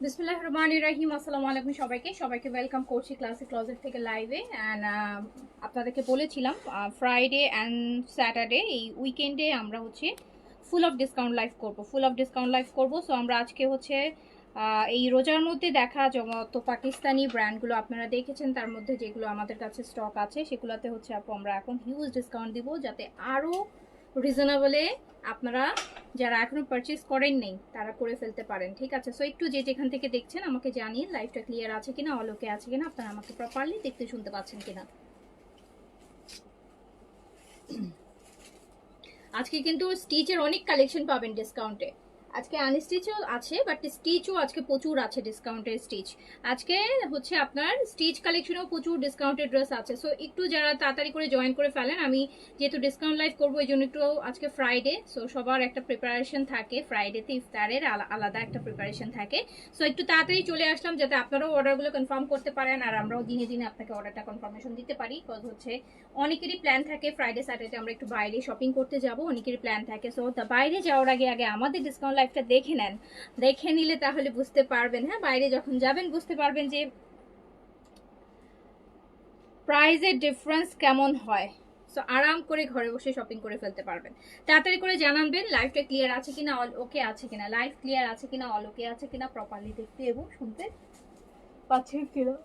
বিসমিল্লাহির রহমানির রহিম। আসসালামু আলাইকুম সবাইকে ওয়েলকাম করছি ক্লাসিক ক্লজেট থেকে লাইভে। অ্যান্ড আপনাদেরকে বলেছিলাম ফ্রাইডে অ্যান্ড স্যাটারডে এই উইকেন্ডে আমরা হচ্ছে ফুল অফ ডিসকাউন্ট লাইভ করব। সো আমরা আজকে হচ্ছে এই রোজার মধ্যে দেখা যত পাকিস্তানি ব্র্যান্ডগুলো আপনারা দেখেছেন তার মধ্যে যেগুলো আমাদের কাছে স্টক আছে সেগুলোতে হচ্ছে আমরা এখন হিউজ ডিসকাউন্ট দিব, যাতে আরও রিজনেবলে আপনারা যারা এখনো পারচেজ করেন নেই তারা করে ফেলতে পারেন। ঠিক আছে, সো একটু যে যেখান থেকে দেখছেন আমাকে জানিয়ে লাইভটা ক্লিয়ার আছে কিনা, অলোকে আছে কিনা, আপনারা আমাকে প্রপারলি দেখতে শুনতে পাচ্ছেন কিনা। আজকে কিন্তু স্টিচের অনেক কালেকশন পাবেন ডিসকাউন্টে। আজকে আনস্টিচও আছে, বাট স্টিচও আজকে প্রচুর আছে ডিসকাউন্টের স্টিচ। আজকে হচ্ছে আপনার স্টিচ কালেকশনেও প্রচুর ডিসকাউন্টের ড্রেস আছে। সো একটু যারা তাড়াতাড়ি করে জয়েন করে ফেলেন। আমি যেহেতু ডিসকাউন্ট লাইভ করবো এই জন্য একটু আজকে ফ্রাইডে, সো সবার একটা প্রিপারেশন থাকে ফ্রাইডেতে, ইফতারের আলাদা একটা প্রিপারেশন থাকে। সো একটু তাড়াতাড়ি চলে আসলাম যাতে আপনারাও অর্ডারগুলো কনফার্ম করতে পারেন আর আমরাও দিনে দিনে আপনাকে অর্ডারটা কনফার্মেশন দিতে পারি। বিকজ হচ্ছে অনেকেরই প্ল্যান থাকে ফ্রাইডে স্যাটারডে আমরা একটু বাইরে শপিং করতে যাব, অনেকেরই প্ল্যান থাকে। সো বাইরে যাওয়ার আগে আগে আমাদের ডিসকাউন্ট লাইভটা দেখে নেন, দেখে নিলে তাহলে বুঝতে পারবেন। হ্যাঁ, বাইরে যখন যাবেন বুঝতে পারবেন যে প্রাইসের ডিফারেন্স কেমন হয়। সো আরাম করে ঘরে বসে শপিং করে ফেলতে পারবেন। তাড়াতাড়ি করে জানাবেন লাইভটা ক্লিয়ার আছে কিনা, অল ওকে আছে কিনা, লাইভ ক্লিয়ার আছে কিনা, অল ওকে আছে কিনা, প্রপারলি দেখতে এবং শুনতে পাচ্ছেন কিনা।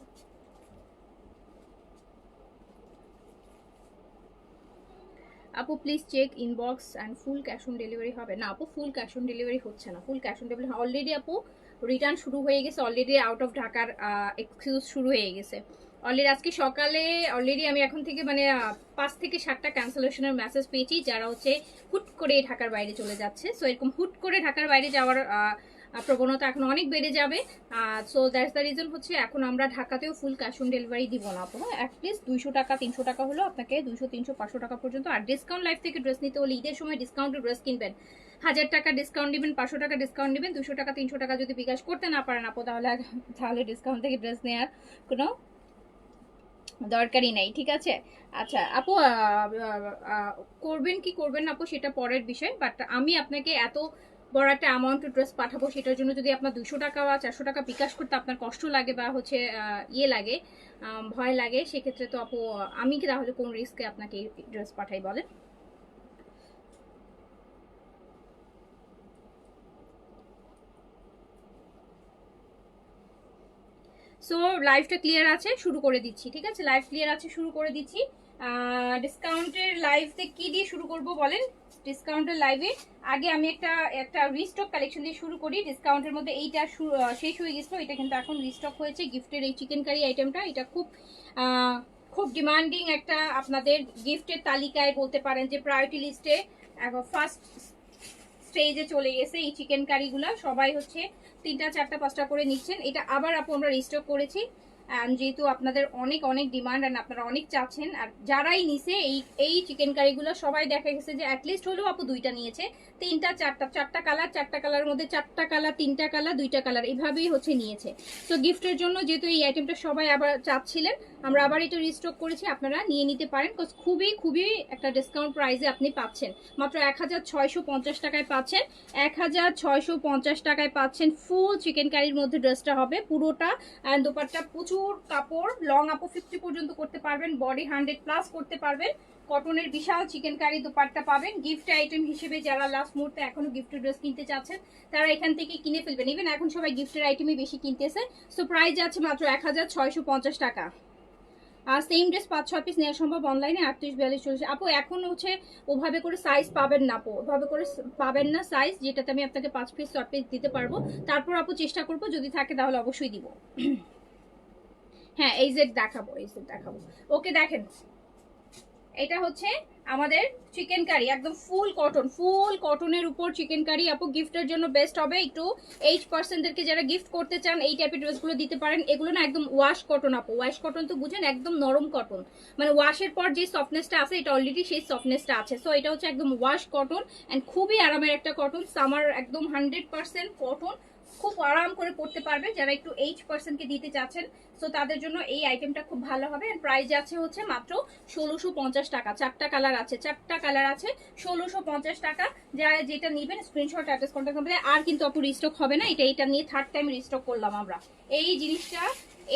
আপু please check inbox and full cash on delivery হবে না? আপু ফুল ক্যাশ অন ডেলিভারি হচ্ছে না, full cash on delivery already আপু রিটার্ন শুরু হয়ে গেছে, অলরেডি আউট অফ ঢাকার এক্সকিউজ শুরু হয়ে গেছে অলরেডি। আজকে সকালে অলরেডি আমি এখন থেকে মানে 5 থেকে 7টা ক্যান্সেলেশনের মেসেজ পেয়েছি যারা হচ্ছে হুট করে ঢাকার বাইরে চলে যাচ্ছে। সো এরকম হুট করে ঢাকার বাইরে যাওয়ার প্রবণতা এখন অনেক বেড়ে যাবে। সো দ্যাটস দ্য রিজন হচ্ছে এখন আমরা ঢাকাতেও ফুল ক্যাশ অন ডেলিভারি দিব না আপু। অ্যাটলিস্ট 200 টাকা 300 টাকা হলো আপনাকে 200 300 500 টাকা পর্যন্ত। আর ডিসকাউন্ট লাইফ থেকে ড্রেস নিতে হলে ঈদের সময় ডিসকাউন্টের ড্রেস কিনবেন, 1000 টাকা ডিসকাউন্ট নেবেন, 500 টাকা ডিসকাউন্ট নেবেন, 200 টাকা 300 টাকা যদি বিকাশ করতে না পারেন আপু তাহলে ডিসকাউন্ট থেকে ড্রেস নেওয়ার কোনো দরকারই নাই, ঠিক আছে। আচ্ছা আপু, করবেন কি করবেন না আপু সেটা পরের বিষয়, বাট আমি আপনাকে এত বড় একটা অ্যামাউন্টের ড্রেস পাঠাবো, সেটার জন্য যদি আপনার 200 টাকা বা 400 টাকা বিকাশ করতে আপনার কষ্ট লাগে বা হচ্ছে ইয়ে লাগে, ভয় লাগে, সেক্ষেত্রে তো আপু আমি কি তাহলে কোন রিস্কে আপনাকে ড্রেস পাঠাই বলেন? সো লাইভটা ক্লিয়ার আছে, শুরু করে দিচ্ছি, ঠিক আছে। লাইভ ক্লিয়ার আছে, শুরু করে দিচ্ছি। ডিসকাউন্টের লাইভতে কি দিয়ে শুরু করব বলেন? ডিসকাউন্টের লাইভে আগে আমি একটা একটা রিস্টক কালেকশন দিয়ে শুরু করি। ডিসকাউন্টের মধ্যে এইটা শেষ হয়ে গেছিল, এটা কিন্তু এখন রিস্টক হয়েছে। গিফটের এই চিকেন কারি আইটেমটা, এটা খুব খুব ডিমান্ডিং একটা, আপনাদের গিফটের তালিকায় বলতে পারেন যে প্রায়োরিটি লিস্টে ফার্স্ট স্টেজে চলে গেছে। এই চিকেন কারিগুলো সবাই হচ্ছে 3টা 4টা 5টা করে নিচ্ছেন। এটা আবার আপু আমরা রিস্টক করেছি, যেহেতু আপনাদের অনেক অনেক ডিমান্ড আর আপনারা অনেক চাচ্ছেন। আর যারাই নিছে এই চিকেন কারিগুলো সবাই দেখা গেছে যে অ্যাটলিস্ট হলেও আপু 2টা নিয়েছে, 3টা 4টা কালার, 4টা কালারের মধ্যে 4টা কালার, 3টা কালার, 2টা কালার, এইভাবেই হচ্ছে নিয়েছে। তো গিফটের জন্য যেহেতু এই আইটেমটা সবাই আবার চাচ্ছিলেন, আমরা আবার এটা রিস্টক করেছি, আপনারা নিয়ে নিতে পারেন। খুবই খুবই একটা ডিসকাউন্ট প্রাইসে আপনি পাচ্ছেন, মাত্র 1650 টাকায় পাচ্ছেন। 1650 টাকায় পাচ্ছেন ফুল চিকেন কারির মধ্যে ড্রেসটা হবে পুরোটা। অ্যান্ড দোপাট্টা প্রচুর কাপড়, লং আপু 50 পর্যন্ত করতে পারবেন, বডি 100+ করতে পারবেন। কটনের বিশাল চিকেন কারি দোপাট্টা পাবেন। গিফট আইটেম হিসেবে যারা লাস্ট মুহূর্তে এখনো গিফটের ড্রেস কিনতে চাচ্ছেন, তারা এখান থেকে কিনে ফেলবেন। ইভেন এখন সবাই গিফটের আইটেমই বেশি কিনতেছে। সো প্রাইস যাচ্ছে মাত্র 1650 টাকা। আর সেম ড্রেস 5-6 পিস নেওয়া সম্ভব অনলাইনে, 38-42-40। আপু এখন হচ্ছে ওভাবে করে সাইজ পাবেন না আপু, ওভাবে করে পাবেন না সাইজ, যেটাতে আমি আপনাকে 5 পিস 6 পিস দিতে পারবো। তারপর আপু চেষ্টা করবো, যদি থাকে তাহলে অবশ্যই দিব। হ্যাঁ এই জেড দেখাবো, এই জেড দেখাবো। ওকে দেখেন, এটা হচ্ছে আমাদের চিকেন কারি, একদম ফুল কটন, ফুল কটনের উপর চিকেন কারি। আপু গিফটের জন্য বেস্ট হবে। একটু এইজ পার্সনদেরকে যারা গিফট করতে চান এই টাইপের ড্রেসগুলো দিতে পারেন। এগুলো না একদম ওয়াশ কটন আপু, ওয়াশ কটন তো বুঝেন, একদম নরম কটন, মানে ওয়াশের পর যে সফটনেসটা আছে এটা অলরেডি সেই সফটনেসটা আছে। সো এটা হচ্ছে একদম ওয়াশ কটন অ্যান্ড খুবই আরামের একটা কটন। সামার একদম 100% কটন, খুব আরাম করে পড়তে পারবে যারা একটু এইজ পার্সনকে দিতে চাচ্ছেন। সো তাদের জন্য এই আইটেমটা খুব ভালো হবে। প্রাইস আছে হচ্ছে মাত্র 1650 টাকা। 4টা কালার আছে, 4টা কালার আছে, 1650 টাকা। যারা যেটা নেবেন স্ক্রিনশট অ্যাড্রেস কন্ট্যাক্ট নাম্বারে। আর কিন্তু আপু রিস্টক হবে না, এটা নিয়ে থার্ড টাইম রিস্টক করলাম আমরা এই জিনিসটা।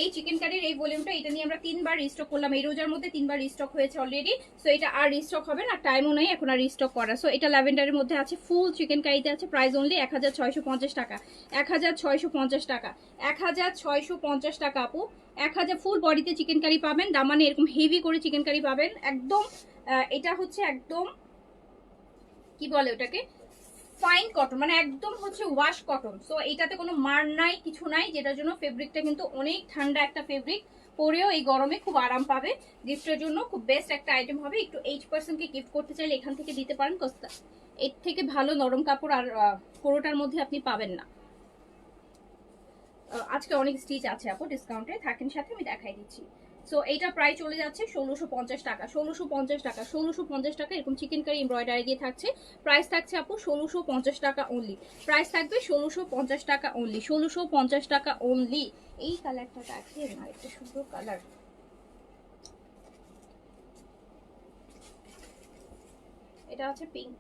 এই চিকেন কারির এই ভলিউমটা, এটা নিয়ে আমরা 3বার রিস্টক করলাম এই রোজার মধ্যে, 3বার রিস্টক হয়েছে অলরেডি। সো এটা আর রিস্টক হবে না, টাইমও নেই এখন আর রিস্টক করা। সো এটা ল্যাভেন্ডারের মধ্যে আছে, ফুল চিকেন কারিতে আছে। প্রাইস অনলি 1650 টাকা, 1650 টাকা, 1650 টাকা আপু। 1000 ফুল বডিতে চিকেন কারি পাবেন, দামানে এরকম হেভি করে চিকেন কারি পাবেন একদম। এটা হচ্ছে একদম কি বলে ওটাকে, ফাইন কটন, মানে একদম হচ্ছে ওয়াশ কটন। সো এটাতে কোনো মার নাই, কিছু নাই, যেটার জন্য ফেব্রিকটা কিন্তু অনেক ঠান্ডা একটা ফেব্রিক, পরেও এই গরমে খুব আরাম পাবে। গিফটের জন্য খুব বেস্ট একটা আইটেম হবে। একটু এইজ পার্সনকে গিফট করতে চাইলে এখান থেকে দিতে পারেন, এর থেকে ভালো নরম কাপড় আর পুরোটার মধ্যে আপনি পাবেন না। আজকে অনেক স্টিচ আছে আপু ডিসকাউন্টে, থাকেন সাথে, আমি দেখাই দিচ্ছি। সো এইটা প্রায় চলে যাচ্ছে 1650 টাকা, 1650 টাকা, 1650 টাকা। এরকম চিকেন কারি এমব্রয়ডারি দিয়ে থাকছে। প্রাইস থাকছে আপু 1650 টাকা অনলি। প্রাইস থাকবে 1650 টাকা অনলি, 1650 টাকা অনলি। এই কালারটা দেখেন, আরেকটা সুন্দর কালার, এটা হচ্ছে পিঙ্ক।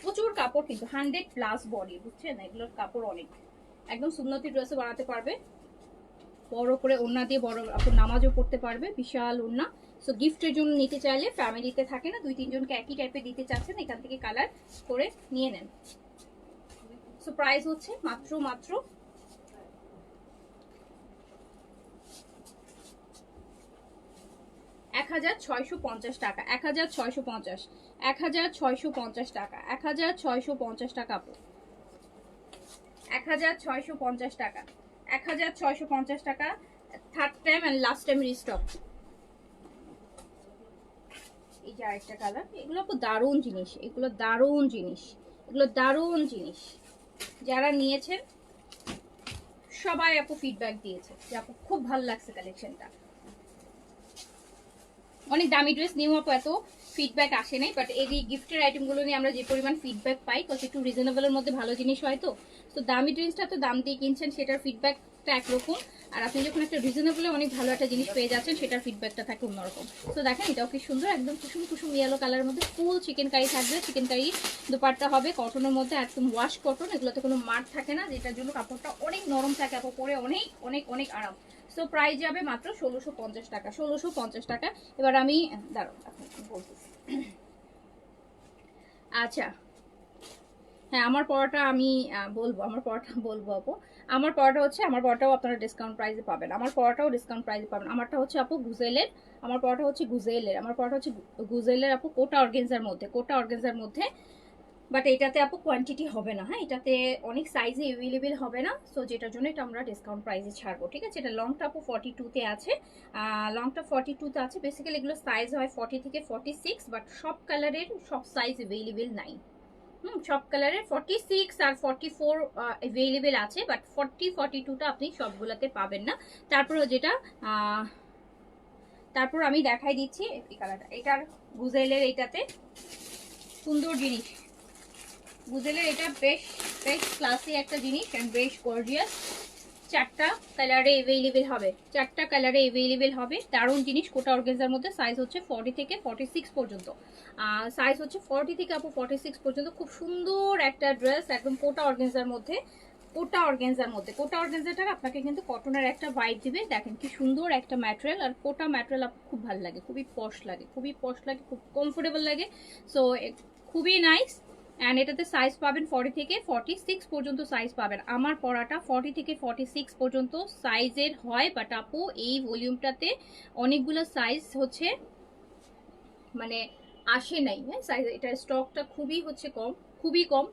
প্রচুর কাপড় কিন্তু, 100+ বডি, বুঝছেন, এগুলোর কাপড় অনেক। একদম সুন্নতি ড্রেসও বানাতে পারবে, বড় করে ওড়না দিয়ে বড় আপনি নামাজও পড়তে পারবে, বিশাল ওড়না। সো গিফটের জন্য নিতে চাইলে, ফ্যামিলিতে থাকে না 2-3 জনকে একই টাইপের দিতে চাচ্ছেন, এখান থেকে কালার করে নিয়ে নেন। সো প্রাইস হচ্ছে মাত্র 1650 টাকা, 1650, 1650 টাকা, 1650 টাকা আপু, 1650 টাকা, 1650 টাকা। Third time and last time restock. এই যে আরেকটা কালার, এগুলো খুব দারুণ জিনিস, এগুলো দারুণ জিনিস, এগুলো দারুণ জিনিস। যারা নিয়েছেন সবাই আপু ফিডব্যাক দিয়েছে যে আপু খুব ভালো লাগছে কালেকশনটা। অনেক দামি ড্রেস নিয়েও আপু এত ফিডব্যাক আসে নাই, বাট এই গিফটের আইটেমগুলো নিয়ে আমরা যে পরিমাণ ফিডব্যাক পাই, কত একটু রিজনেবলের মধ্যে ভালো জিনিস হয়। তো দামি ড্রেসটা তো দাম দিয়ে কিনছেন, সেটার ফিডব্যাকটা একরকম। আর আপনি যখন একটা রিজনেবলে অনেক ভালো একটা জিনিস পেয়ে যাচ্ছেন, সেটার ফিডব্যাকটা থাকে অন্যরকম। তো দেখেন এটাও কি সুন্দর, একদম কুসুম কুসুম ইয়েলো কালারের মধ্যে ফুল চিকেন কারি থাকবে। চিকেন কারি দুপাট্টা হবে কটনের মধ্যে, একদম ওয়াশ কটন, এগুলোতে কোনো মার থাকে না, যেটার জন্য কাপড়টা অনেক নরম থাকে, আপু পরে অনেক অনেক অনেক আরাম। সো প্রাইস যাবে মাত্র 1650 টাকা, 1650 টাকা। এবার আমি দাঁড়ান আপনাকে বলতেছি। আচ্ছা, হ্যাঁ আমার পড়াটা আমি বলবো, আমার পড়াটা বলবো আপু। আমার পড়াটা হচ্ছে, আমার পড়াটাও আপনারা ডিসকাউন্ট প্রাইসে পাবেন, আমার পড়াটাও ডিসকাউন্ট প্রাইসে পাবেন। আমারটা হচ্ছে আপু গুজেলের, আমার পড়াটা হচ্ছে গুজেলের, আমার পড়াটা হচ্ছে গুজেলের আপু, কোটা অর্গেনজার মধ্যে, কোটা অর্গেনজার মধ্যে। বাট এটাতে আপু কোয়ান্টিটি হবে না, হ্যাঁ এটাতে অনেক সাইজে অ্যাভেলেবেল হবে না। সো যেটার জন্য এটা আমরা ডিসকাউন্ট প্রাইসে ছাড়বো, ঠিক আছে। এটা লংটা আপু 42-তে আছে, লংটা 42-তে আছে। বেসিক্যালি এগুলো সাইজ হয় 40 থেকে 46, বাট সব কালারের সব সাইজ অ্যাভেলেবেল নাই। সব কালারের 46 আর 44 অ্যাভেলেবেল আছে, বাট 42টা আপনি সবগুলোতে পাবেন না। তারপরে যেটা তারপর আমি দেখাই দিচ্ছি এই কালারটা, এটার গুজেলের, এটাতে সুন্দর জিনিস, গুজেলের এটা বেশ বেশ ক্লাসি একটা জিনিস এন্ড বেশ গর্জিয়াস। চারটা কালারে অ্যাভেলেবেল হবে, চারটা কালারে অ্যাভেলেবেল হবে, দারুণ জিনিস। কোটা অর্গানজার মধ্যে সাইজ হচ্ছে 40 থেকে 46 পর্যন্ত, সাইজ হচ্ছে 40 থেকে আপু 46 পর্যন্ত। খুব সুন্দর একটা ড্রেস, একদম কোটা অর্গানজার মধ্যে, কোটা অর্গানজার মধ্যে। কোটা অর্গানজাটা আপনাকে কিন্তু কটনের একটা ভাইব দিবে, দেখেন কি সুন্দর একটা ম্যাটেরিয়াল। আর কোটা ম্যাটেরিয়াল খুব ভালো লাগে, খুবই পশ লাগে, খুবই পশ লাগে, খুব কমফোর্টেবল লাগে। সো খুবই নাইস। অ্যান্ড এটাতে সাইজ পাবেন 40 থেকে 46 পর্যন্ত সাইজ পাবেন। আমার পরাটা 40 থেকে 46 পর্যন্ত সাইজের হয়, বাট আপু এই ভলিউমটাতে অনেকগুলো সাইজ হচ্ছে মানে আসে নাই, হ্যাঁ সাইজ, এটার স্টকটা খুবই হচ্ছে কম, খুবই কম।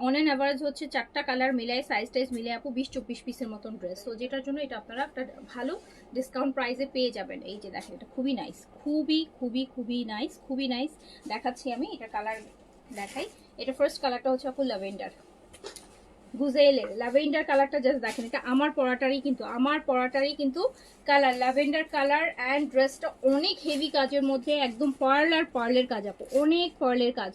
অন অ্যান অ্যাভারেজ হচ্ছে চারটা কালার মিলায়, সাইজ টাইজ মিলে আপু 20-24 পিসের মতন ড্রেস। তো যেটার জন্য এটা আপনারা একটা ভালো ডিসকাউন্ট প্রাইসে পেয়ে যাবেন। এই যে দেখেন, এটা খুবই নাইস, খুবই খুবই খুবই নাইস, খুবই নাইস। দেখাচ্ছি আমি এটা কালার দেখাই। এটা ফার্স্ট কালারটা হচ্ছে আপু ল্যাভেন্ডার, গুজেলের ল্যাভেন্ডার কালারটা জাস্ট দেখেন, এটা আমার পরাটারই কিন্তু, আমার পরাটারই কিন্তু কালার, ল্যাভেন্ডার কালার। অ্যান্ড ড্রেসটা অনেক হেভি কাজের মধ্যে, একদম পার্ল আর পার্লের কাজ আপু, অনেক পার্লের কাজ,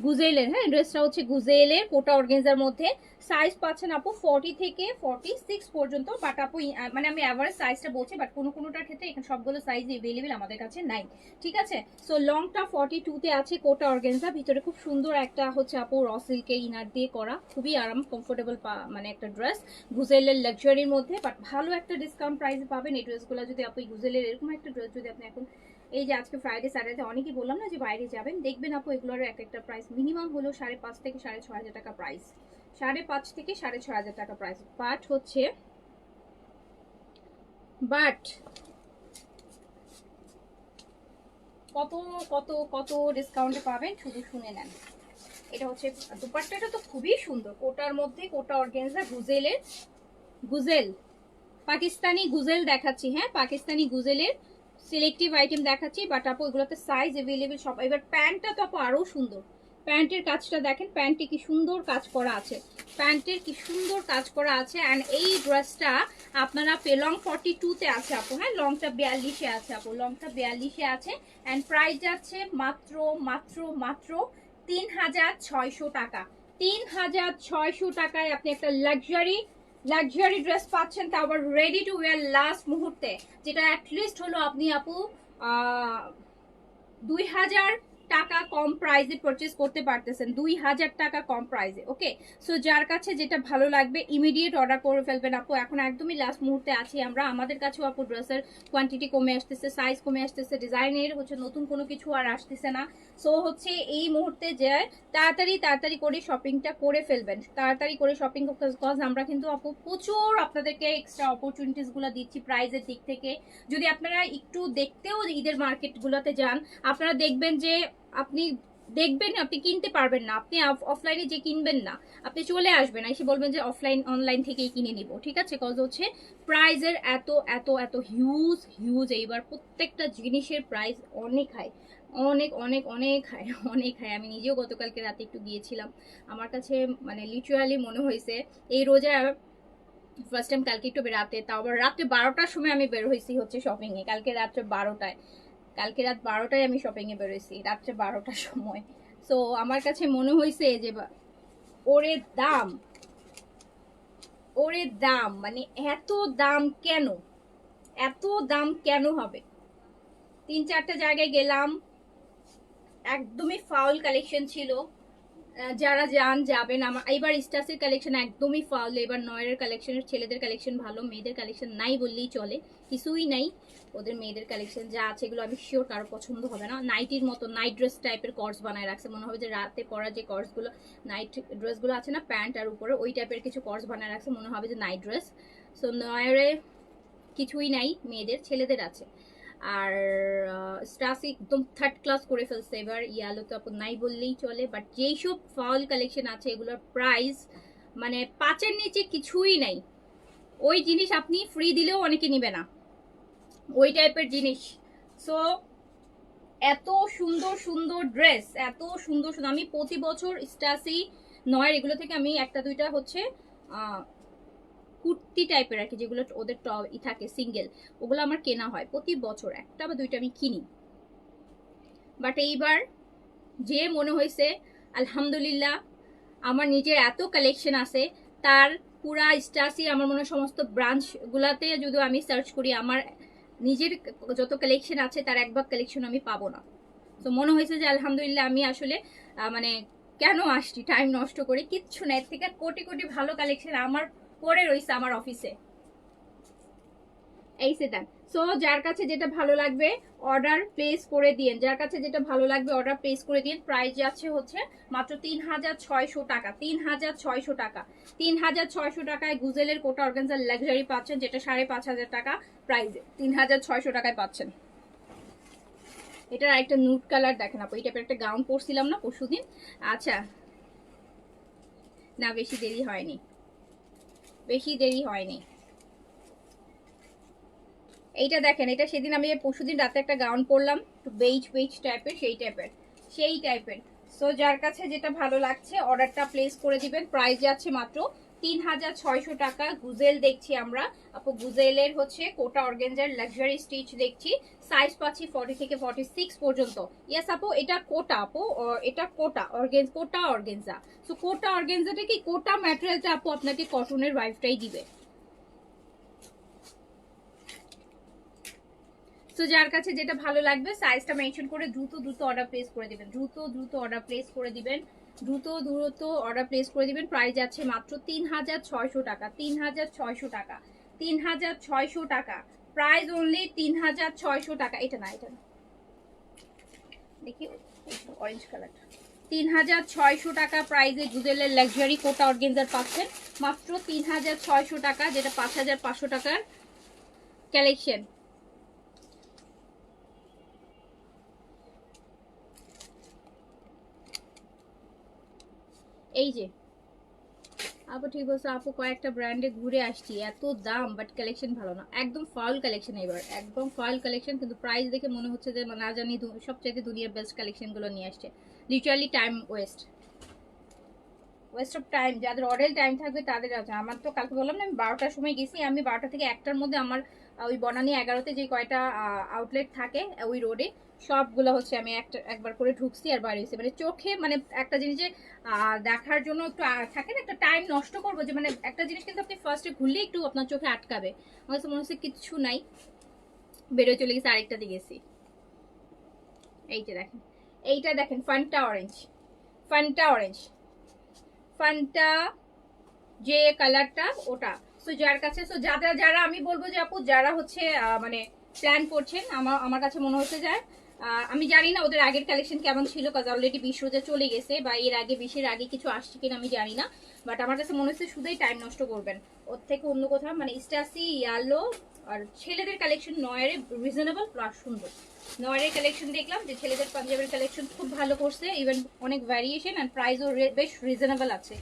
গুজেলের। হ্যাঁ ড্রেসটা হচ্ছে গুজেলের, কোটা অর্গেনজার মধ্যে। সাইজ পাচ্ছেন আপু 40 থেকে 46 পর্যন্ত, বাট আপু মানে আমি অ্যাভারেজ সাইজটা বলছি, বাট কোনোটার ক্ষেত্রে এখানে সবগুলো সাইজ অ্যাভেলেবেল আমাদের কাছে নাই, ঠিক আছে। সো লংটা 42-তে আছে, কোটা অর্গেনজা, ভিতরে খুব সুন্দর একটা হচ্ছে আপু র সিল্কের ইনার দিয়ে করা, খুবই আরাম কমফোর্টেবল মানে একটা ড্রেস, গুজেলের লাক্সারির মধ্যে। বাট ভালো একটা ডিসকাউন্ট প্রাইসে পাবেন এই ড্রেসগুলো যদি আপনি গুজেলের এরকম একটা ড্রেস যদি আপনি এখন, এই যে আজকে ফ্রাইডে স্যাটারডে অনেকেই বললাম না যে বাইরে যাবেন, দেখবেন আপু এগুলোর এক একটা প্রাইস মিনিমাম হলো 5.5 থেকে 6.5 টাকা প্রাইস, 5.5 থেকে 6.5 টাকা প্রাইস। বাট হচ্ছে বাট কত কত কত ডিসকাউন্টে পাবেন শুধু শুনে নেন। এটা হচ্ছে দুপাট্টাটা তো খুবই সুন্দর, কোটার মধ্যে, কোটা অর্গানজা, গুজেলের, গুজেল পাকিস্তানি গুজেল দেখাচ্ছি, হ্যাঁ পাকিস্তানি গুজেলের সিলেক্টিভ আইটেম দেখাচ্ছি। বাট আপু এগুলোতে সাইজ অ্যাভেলেবেল সব। এবার প্যান্টটা তো আপু আরো সুন্দর, প্যান্টের কাজটা দেখেন, প্যান্টে কি সুন্দর কাজ করা আছে, প্যান্টের কি সুন্দর কাজ করা আছে। অ্যান্ড এই ড্রেসটা আপনারা লং 42-তে আছে আপু, হ্যাঁ লংটা 42-এ আছে আপু, লংটা 42-এ আছে। অ্যান্ড প্রাইস যাচ্ছে মাত্র মাত্র মাত্র 3600 টাকা, 3600 টাকায় আপনি একটা লাক্সারি ড্রেস পাচ্ছেন, তা আবার রেডি টু ওয়্যার লাস্ট মুহূর্তে, যেটা অ্যাটলিস্ট হলো আপনি আপু 2000 টাকা কম প্রাইসে পারচেজ করতে পারতেছেন, 2000 টাকা কম প্রাইসে। ওকে, সো যার কাছে যেটা ভালো লাগবে ইমিডিয়েট অর্ডার করে ফেলবেন আপু, এখন একদমই লাস্ট মুহূর্তে আছি আমরা। আমাদের কাছেও আপু ড্রেসের কোয়ান্টিটি কমে আসতেছে, সাইজ কমে আসতেছে, ডিজাইনের হচ্ছে নতুন কোনো কিছু আর আসতেছে না। সো হচ্ছে এই মুহূর্তে যে তাড়াতাড়ি করে শপিংটা করে ফেলবেন, তাড়াতাড়ি করে শপিং করতে, বিকজ আমরা কিন্তু আপু প্রচুর আপনাদেরকে এক্সট্রা অপরচুনিটিস গুলো দিচ্ছি প্রাইজের দিক থেকে। যদি আপনারা একটু দেখতেও ঈদের মার্কেটগুলোতে যান, আপনারা দেখবেন যে আপনি আপনি কিনতে পারবেন না, আপনি অফলাইনে যে কিনবেন না, আপনি চলে আসবেন এসে বলবেন যে অনলাইন থেকেই কিনে নিব, ঠিক আছে। কজ হচ্ছে প্রাইজের এত এত এত হিউজ হিউজ, এইবার প্রত্যেকটা জিনিসের প্রাইস অনেক হাই, অনেক অনেক অনেক হাই, অনেক হাই। আমি নিজেও গতকালকে রাতে একটু গিয়েছিলাম, আমার কাছে মানে লিটারালি মনে হয়েছে এই রোজা ফার্স্ট টাইম কালকে একটু রাতে, তাও আবার রাত্রে 12টার সময় আমি বের হয়েছি হচ্ছে শপিংয়ে, কালকে রাত্রে 12টায়, কালকে রাত 12টায় আমি শপিংয়ে বেরোইছি, রাত্রে 12টার সময়। সো আমার কাছে মনে হয়েছে যে ওরে দাম, ওরে দাম, মানে এত দাম কেন, এত দাম কেন হবে? 3-4টা জায়গায় গেলাম, একদমই ফাউল কালেকশন ছিল। যারা যাবেন আমার এইবার স্টাসের কালেকশন একদমই ফাউল। এবার নয়ের কালেকশনের ছেলেদের কালেকশন ভালো, মেয়েদের কালেকশন নাই বললেই চলে, কিছুই নাই ওদের। মেয়েদের কালেকশন যা আছে এগুলো আমি শিওর কারো পছন্দ হবে না। নাইটির মতো নাইট ড্রেস টাইপের কর্স বানায় রাখছে, মনে হবে যে রাতে পরা যে কর্সগুলো নাইট ড্রেসগুলো আছে না, প্যান্ট আর উপরে ওই টাইপের কিছু কর্স বানায় রাখছে, মনে হবে যে নাইট ড্রেস। সো নয়ারে কিছুই নাই, মেয়েদের ছেলেদের আছে। আর স্টাসি একদম থার্ড ক্লাস করে ফেলছে এবার। ইয়ালো তো আপু নাই বললেই চলে, বাট যেই সব ফল কালেকশন আছে এগুলোর প্রাইস মানে 5-এর নিচে কিছুই নাই। ওই জিনিস আপনি ফ্রি দিলেও অনেকে নিবে না, ওই টাইপের জিনিস। সো এত সুন্দর সুন্দর ড্রেস, এত সুন্দর সুন্দর, আমি প্রতি বছর স্টাসি নয়ের এগুলো থেকে আমি একটা দুইটা হচ্ছে কুর্তি টাইপের আর কি, যেগুলো ওদের থাকে সিঙ্গেল, ওগুলো আমার কেনা হয় প্রতি বছর, একটা বা দুইটা আমি কিনি। বাট এইবার যে মনে হয়েছে আলহামদুলিল্লাহ আমার নিজের এত কালেকশন আছে, তার পুরা স্টাসি আমার মনে হয় সমস্ত ব্রাঞ্চগুলাতে যদি আমি সার্চ করি আমার নিজের যত কালেকশন আছে তার এক ভাগ কালেকশন আমি পাবো না। তো মনে হয়েছে যে আলহামদুলিল্লাহ আমি আসলে মানে কেন আসছি টাইম নষ্ট করে, কিচ্ছু না, এর থেকে কোটি কোটি ভালো কালেকশন আমার পরে রয়েছে আমার অফিসে। এই সেটা। সো যার কাছে যেটা ভালো লাগবে অর্ডার প্লেস করে দিন, যার কাছে যেটা ভালো লাগবে অর্ডার প্লেস করে দিন। প্রাইস যাচ্ছে হচ্ছে মাত্র 3600 টাকা, 3600 টাকা। 3600 টাকায় গুজেলের কোটা অর্গানজার লাক্সারি পাচ্ছেন, যেটা 5500 টাকা প্রাইসে 3600 টাকায় পাচ্ছেন। এটার আরেকটা নুট কালার দেখেন আপু, এই টাইপের একটা গাউন পরছিলাম না পরশুদিন। আচ্ছা না, বেশি দেরি হয়নি, বেশি দেরি হয়নি। এইটা দেখেন, এটা সেদিন আমি পরশুদিন রাতে একটা গাউন পরলাম, বেইজ বেইজ টাইপের, সেই টাইপের। সো যার কাছে যেটা ভালো লাগছে অর্ডারটা প্লেস করে দিবেন। প্রাইস যাচ্ছে মাত্র 3600 টাকা। গুজেল দেখছি আমরা আপু, গুজেলের হচ্ছে কোটা অর্গেঞ্জার লাক্সারি স্টিচ দেখছি, সাইজ পাচ্ছি 40 থেকে 46 পর্যন্ত। ইয়েস আপু, এটা কোটা আপু, এটা কোটা অর্গেঞ্জা। সো কোটা অর্গেঞ্জাটা কি, কোটা ম্যাটেরিয়ালটা আপু আপনাকে কটনের ওয়াইফটাই দিবে। সো যার কাছে যেটা ভালো লাগবে সাইজটা মেনশন করে দ্রুত দ্রুত অর্ডার প্লেস করে দিবেন, দ্রুত দ্রুত অর্ডার প্লেস করে দিবেন, দ্রুত দ্রুত অর্ডার প্লেস করে দিবেন। প্রাইস যাচ্ছে মাত্র 3600 টাকা, 3600 টাকা, 3600 টাকা, প্রাইস অনলি 3600 টাকা। এটা না, এটা না, দেখি অরেঞ্জ কালারটা। 3600 টাকা প্রাইসে গুজেলের লাক্সারি কোটা অর্গেঞ্জার পাচ্ছেন মাত্র 3600 টাকা, যেটা 5500 টাকার কালেকশন। এই যে আপু ঠিক বলছো আপু, কয়েকটা ব্র্যান্ডে ঘুরে আসছি, এত দাম বাট কালেকশন ভালো না, একদম ফাউল কালেকশন। এবার একদম ফাউল কালেকশন, কিন্তু প্রাইস দেখে মনে হচ্ছে যে না জানি সবচেয়ে দুনিয়ার বেস্ট কালেকশনগুলো নিয়ে আসছে। Literally time waste of time, যাদের অডেল টাইম থাকবে তাদের আছে। আমার তো কালকে বললাম না আমি 12টার সময় গেছি, আমি 12টা থেকে 1টার মধ্যে আমার ওই বনানী 11তে যে কয়টা আউটলেট থাকে ওই রোডে সবগুলো হচ্ছে আমি একবার করে ঢুকছি আর বাইরে হয়েছি। মানে চোখে মানে একটা জিনিস যে দেখার জন্য একটু থাকে না, একটা টাইম নষ্ট করবো যে মানে একটা জিনিস কিন্তু আপনি ফার্স্টে ঘুরলে একটু আপনার চোখে আটকাবে, আমার মনে হচ্ছে কিচ্ছু নাই, বেরোয় চলে গেছে আরেকটা দিয়ে গেছি। এইটা দেখেন, এইটা দেখেন, Fanta orange, Fanta orange, Fanta যে কালারটা ওটা। সো যার কাছে, সো যারা আমি বলবো যে আপু যারা হচ্ছে মানে প্ল্যান করছেন, আমার কাছে মনে হচ্ছে যায় আমি জানি না ওদের আগের কালেকশন কেমন ছিল, কাজ অলরেডি 20 রোজা চলে গেছে, বা এর আগে 20-এর আগে কিছু আসছে কিনা আমি জানি না, বাট আমার কাছে মনে হচ্ছে শুধুই টাইম নষ্ট করবেন, ওর থেকে অন্য কোথাও মানে স্টাসি ইয়ালো। আর ছেলেদের কালেকশন নয়ারে রিজনেবল প্লাস সুন্দর। নয়ারের কালেকশন দেখলাম যে ছেলেদের পাঞ্জাবের কালেকশন খুব ভালো করছে, ইভেন অনেক ভ্যারিয়েশন অ্যান্ড প্রাইসও বেশ রিজনেবল আছে,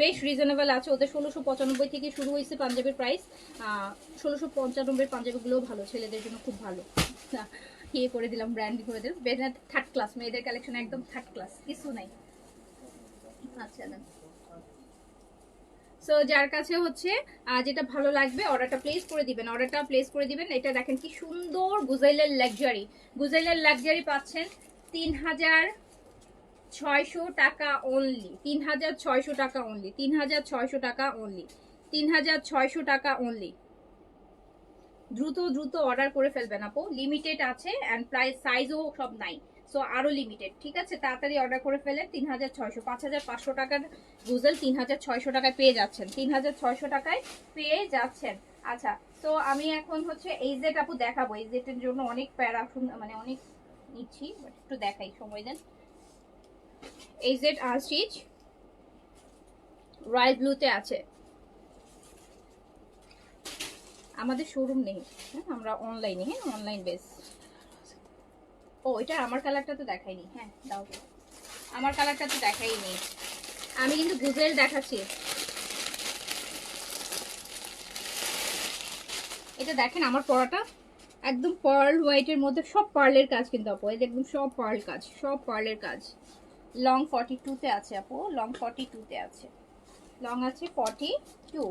বেশ রিজনেবল আছে। ওদের 1695 থেকে শুরু হয়েছে পাঞ্জাবের প্রাইস, 1695 পাঞ্জাবিগুলোও ভালো, ছেলেদের জন্য খুব ভালো। ইয়ে করে দিলাম, ব্র্যান্ডিং করে দিলাম, থার্ড ক্লাস, মেয়েদের কালেকশন একদম থার্ড ক্লাস, কিছু নাই। আচ্ছা না, সো যার কাছে হচ্ছে যেটা ভালো লাগবে অর্ডারটা প্লেস করে দিবেন, অর্ডারটা প্লেস করে দিবেন। এটা দেখেন কি সুন্দর গুজাইলের লাক্সারি, গুজাইলের লাক্সারি পাচ্ছেন 3600 টাকা অনলি, 3600 টাকা অনলি, 3600 টাকা অনলি, 3600 টাকা অনলি। দ্রুত দ্রুত অর্ডার করে ফেলবেন আপু, লিমিটেড আছে অ্যান্ড প্রাইস সাইজও সব নাই, সো আরো লিমিটেড। ঠিক আছে, তাড়াতাড়ি অর্ডার করে ফেলেন। 3600, 5500 টাকার গুজল 3600 টাকায় পেয়ে যাচ্ছেন, 3600 টাকায় পেয়ে যাচ্ছেন। আচ্ছা, তো আমি এখন হচ্ছে এই জেড আপু দেখাবো। এই জেটের জন্য অনেক প্যারা, মানে অনেক নিচ্ছি, বাট একটু দেখাই, সময় দেন। এই জেড আনস্টিচ রয়্যাল ব্লুতে আছে, আমাদের শোরুম নেই, হ্যাঁ আমরা অনলাইনে, হ্যাঁ অনলাইন বেস। ও এটা আমার কালারটা তো দেখাইনি, হ্যাঁ দাও, আমার কালারটা তো দেখাইনি, আমি কিন্তু গুজেল দেখাচ্ছি। এটা দেখেন আমার পরাটা একদম পার্ল হোয়াইটের মধ্যে, সব পার্লের কাজ কিন্তু আপু, এই একদম সব পার্ল কাজ, সব পার্লের কাজ। লং 42 তে আছে আপু, লং 42 তে আছে, লং আছে 42।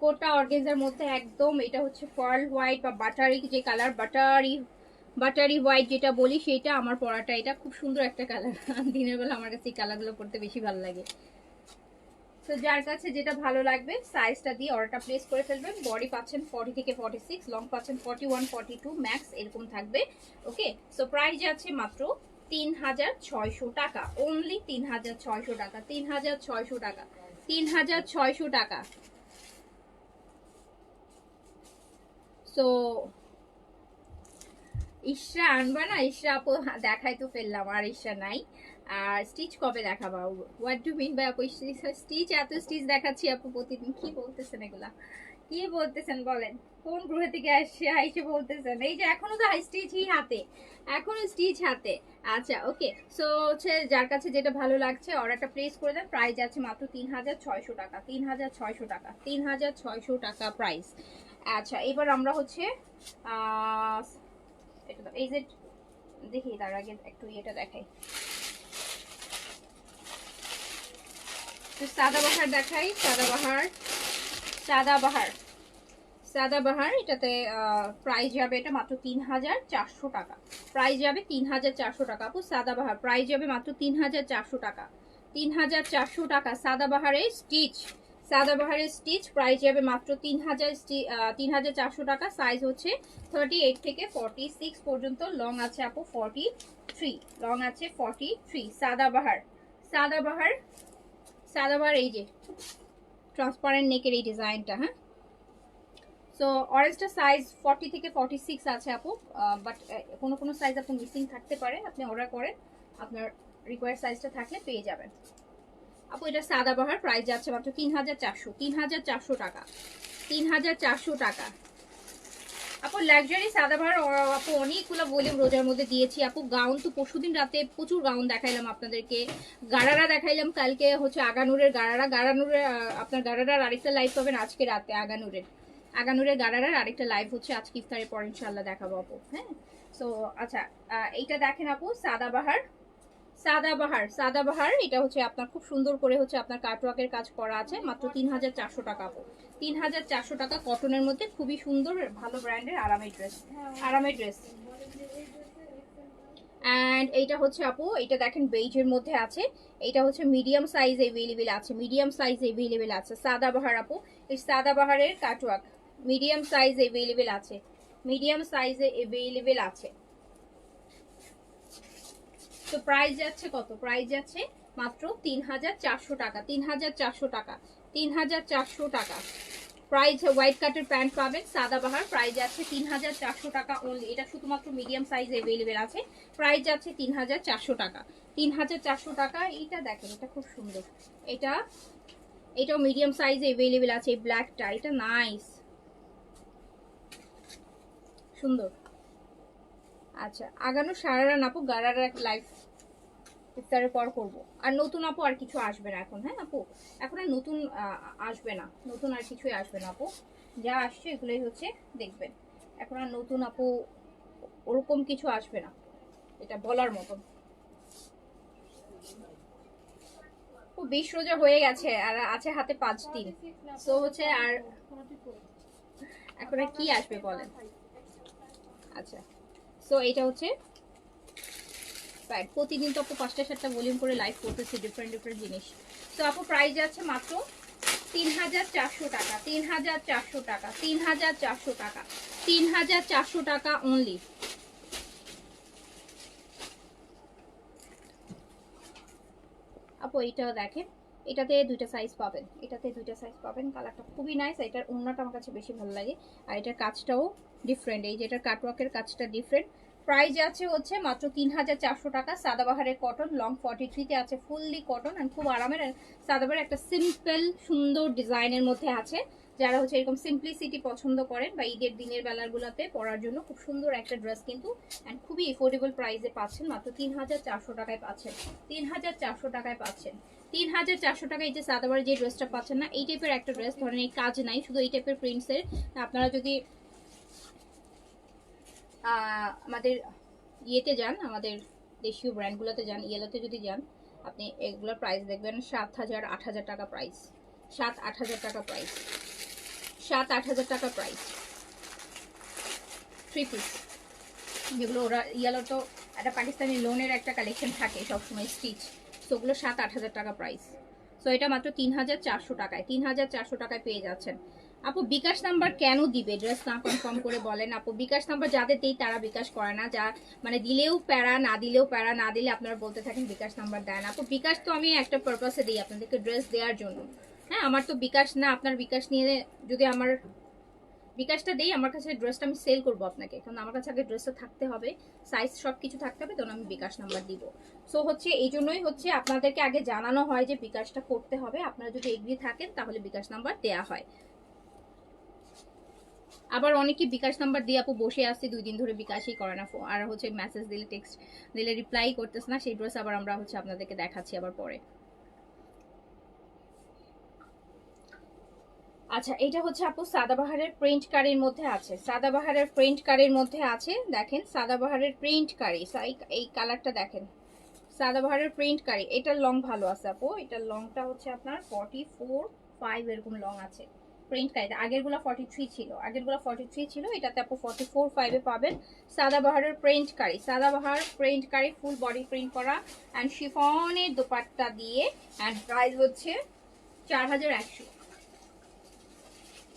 কোটা অর্গেনজার মধ্যে একদম, এটা হচ্ছে পার্ল হোয়াইট বা বাটারি যে কালার, বাটারি হোয়াইট যেটা বলি সেটা আমার পরাটা, এটা খুব সুন্দর একটা কালার। দিনের বেলা আমার কাছে এই কালারগুলো পরতে বেশি ভালো লাগে। তো যার কাছে যেটা ভালো লাগবে সাইজটা দিয়ে অর্ডারটা প্লেস করে ফেলবেন। বডি পাচ্ছেন 40 থেকে 46, লং পাচ্ছেন 41, 42 ম্যাক্স এরকম থাকবে। ওকে, সো প্রাইস আছে মাত্র 3600 টাকা, অনলি 3600 টাকা, 3600 টাকা, 3600 টাকা। সো ইশরা আনবা না? ইশরা আপু দেখাই তো ফেললাম, আর ইশরা নাই। আর স্টিচ কবে দেখাবা? হোয়াট ডু মিন বাই আপু স্টিচ? এত স্টিচ দেখাচ্ছি আপু প্রতিদিন, কি বলতেছেন এগুলা, কি বলতেছেন বলেন? কোন গ্রহ থেকে আইসে বলতেছেন? এই যে এখনো তো স্টিচই হাতে, এখনো স্টিচ হাতে। আচ্ছা ওকে, সো হচ্ছে যার কাছে যেটা ভালো লাগছে অর্ডারটা প্লেস করে দেন। প্রাইস আছে মাত্র 3600 টাকা, 3600 টাকা, 3600 টাকা প্রাইস। আচ্ছা এবার আমরা হচ্ছে এই যে দেখি, তার আগে একটু এটা দেখাই, সাদাবাহার দেখাই। সাদাবাহার এটাতে প্রাইস যাবে, এটা মাত্র 3400 টাকা, প্রাইস যাবে 3400 টাকা আপু। সাদাবাহার প্রাইস যাবে মাত্র 3400 টাকা, 3400 টাকা। সাদাবাহারের স্টিচ প্রাইস যাবে মাত্র 3400 টাকা। সাইজ হচ্ছে 38 থেকে 46 পর্যন্ত, লং আছে আপু 43, লং আছে 43। সাদাবাহার এই যে ট্রান্সপারেন্ট নেকের এই ডিজাইনটা, হ্যাঁ। সো অরেঞ্জটা সাইজ 40 থেকে 46 আছে আপু, বাট কোনো কোনো সাইজ আপনি মিসিং থাকতে পারে, আপনি অর্ডার করেন, আপনার রিকোয়ার্ড সাইজটা থাকলে পেয়ে যাবেন আপু। এটা সাদাবাহার, প্রাইস যাচ্ছে মাত্র 3400 টাকা, 3400 টাকা আপু। লাক্সারি সাদাবাহার আপু অনেকগুলো ভলিউম রোজার মধ্যে দিয়েছি আপু। গাউন তো পরশুদিন রাতে প্রচুর গাউন দেখাইলাম আপনাদেরকে, গারারা দেখাইলাম, কালকে হচ্ছে আগানুরের গারানুরের আপনার গারারার আরেকটা লাইভ পাবেন আজকে রাতে, আগানুরের গারারার আরেকটা লাইভ হচ্ছে আজকে ইফতারের পর ইনশাল্লাহ দেখাবো আপু, হ্যাঁ। সো আচ্ছা এইটা দেখেন আপু, সাদাবাহার এটা হচ্ছে আপনার খুব সুন্দর করে হচ্ছে আপনার কাটওয়ার্কের কাজ করা আছে, মাত্র 3400 টাকা আপু, 3400 টাকা। কটনের মধ্যে খুবই সুন্দর ভালো ব্র্যান্ডের আরামের ড্রেস। অ্যান্ড এইটা হচ্ছে আপু, এটা দেখেন বেইজের মধ্যে আছে, এটা হচ্ছে মিডিয়াম সাইজ এভেলেবেল আছে, সাদাবাহার আপু। এই সাদাবাহারের কাটওয়ার্ক মিডিয়াম সাইজে এভেলেবেল আছে। তো প্রাইস যাচ্ছে কত? প্রাইস যাচ্ছে মাত্র 3400 টাকা, 3400 টাকা, 3400 টাকা। প্রাইস হোয়াইট কাটের প্যান্ট পাবেন সাদাবাহার, প্রাইস যাচ্ছে 3400 টাকা অনলি। এটা শুধুমাত্র মিডিয়াম সাইজ এভেলেবেল আছে, প্রাইস যাচ্ছে 3400 টাকা, 3400 টাকা। এইটা দেখেন, এটা খুব সুন্দর, এটাও মিডিয়াম সাইজ এভেলেবেল আছে। এই ব্ল্যাকটা, এটা নাইস, সুন্দর। আচ্ছা আগানো সারারা আপু, গারারা লাইফ ইফতারের পর করবো। আর নতুন আপু আর কিছু আসবে না এখন, হ্যাঁ আপু, এখন আর নতুন আসবে না, নতুন আর কিছুই আসবে না আপু, যা আসছে এগুলোই হচ্ছে দেখবেন। এখন আর নতুন আপু ওরকম কিছু আসবে না, এটা বলার মতন। 20 রোজা হয়ে গেছে আর আছে হাতে 5 দিন, তো হচ্ছে আর এখন আর কি আসবে বলেন। আচ্ছা সো এটা হচ্ছে প্রতিদিন তো আপু 5টা 7টা ভলিউম করে লাইভ করতেছি ডিফারেন্ট জিনিস। তো আপু প্রাইস যাচ্ছে মাত্র 3,400 টাকা, 3,400 টাকা, 3,400 টাকা, 3,400 টাকা অনলি। আপু এইটাও দেখেন, এটাতে দুইটা সাইজ পাবেন, এটাতে দুইটা সাইজ পাবেন। কালারটা খুবই নাইস। এটার ওড়নাটা আমার কাছে বেশি ভালো লাগে, আর এটার কাজটাও ডিফারেন্ট। এই যে এটার কাটওয়ার্কের কাজটা ডিফারেন্ট। প্রাইস আছে হচ্ছে মাত্র 3,400 টাকা। সাদাবাহারের কটন, লং 43-তে আছে, ফুললি কটন আর খুব আরামের। সাদাবাহারের একটা সিম্পল সুন্দর ডিজাইনের মধ্যে আছে। যারা হচ্ছে এরকম সিম্পলিসিটি পছন্দ করেন বা ঈদের দিনের বেলাগুলোতে পরার জন্য খুব সুন্দর একটা ড্রেস কিন্তু, অ্যান্ড খুবই এফোর্ডেবল প্রাইসে পাচ্ছেন। মাত্র 3,400 টাকায় পাচ্ছেন, 3,400 টাকায় পাচ্ছেন, 3,400 টাকা। এই যে সাদাবাহারের যে ড্রেসটা পাচ্ছেন না, এই টাইপের একটা ড্রেস, ধরেন এই কাজ নাই, শুধু এই টাইপের প্রিন্টসের। আপনারা যদি আমাদের ইয়েতে যান, আমাদের দেশীয় ব্র্যান্ডগুলোতে যান, ইয়েলোতে যদি যান, আপনি এগুলোর প্রাইস দেখবেন 7,000 8,000 টাকা প্রাইস, 7-8,000 টাকা প্রাইস, 7-8,000 টাকা প্রাইস। 3 পিস যেগুলো ওরা ইয়েলো তো একটা পাকিস্তানি লোনের একটা কালেকশন থাকে সবসময় স্টিচ, তো ওগুলো 7-8,000 টাকা প্রাইস। সো এটা মাত্র 3,400 টাকায়, 3,400 টাকায় পেয়ে যাচ্ছেন। আপু বিকাশ নাম্বার কেন দিবে? ড্রেস না কনফার্ম করে বলেন আপু। বিকাশ নাম্বার যাদের দেই তারা বিকাশ করে না, যা মানে দিলেও প্যারা, না দিলেও প্যারা, না দিলে আপনারা বলতে থাকেন বিকাশ নাম্বার দেন। আপু বিকাশ তো আমি একটা পারপাসে দিই, আপনাদেরকে ড্রেস দেওয়ার জন্য। হ্যাঁ, আমার তো বিকাশ না, আপনার বিকাশ নিয়ে যদি আমার বিকাশটা দেই, আমার কাছে ড্রেসটা আমি সেল করবো আপনাকে, কারণ আমার কাছে আগে ড্রেসটা থাকতে হবে, সাইজ সব কিছু থাকতে হবে, তখন আমি বিকাশ নাম্বার দিব। সো হচ্ছে এই জন্যই হচ্ছে আপনাদেরকে আগে জানানো হয় যে বিকাশটা করতে হবে। আপনারা যদি এগ্রি থাকেন তাহলে বিকাশ নাম্বার দেয়া হয়। আবার অনেকে বিকাশ নাম্বার দিয়ে আপু বসে আসছে 2 দিন ধরে, বিকাশই করে না, আর হচ্ছে মেসেজ দিলে, টেক্সট দিলে রিপ্লাই করতেছে না। সেই ড্রেস আবার আমরা হচ্ছে আপনাদেরকে দেখাচ্ছি আবার পরে। আচ্ছা, এটা হচ্ছে আপু সাদাবাহারের প্রিন্ট কারির মধ্যে আছে, সাদাবাহারের প্রিন্ট কারির মধ্যে আছে। দেখেন সাদাবাহারের প্রিন্ট কারি, এই কালারটা দেখেন, সাদাবাহারের প্রিন্ট কারি। এটার লং ভালো আছে আপু, এটার লংটা হচ্ছে আপনার 44-5 এরকম লং আছে। প্রিন্ট কারি আগেরগুলো 43 ছিল, আগেরগুলো 43 ছিল, এটাতে আপু 44-5 পাবেন। সাদাবাহারের প্রিন্ট কারি, সাদাবাহার প্রিন্ট কারি, ফুল বডি প্রিন্ট করা অ্যান্ড শিফনের দোপাট্টা দিয়ে, অ্যান্ড প্রাইস হচ্ছে 4,100,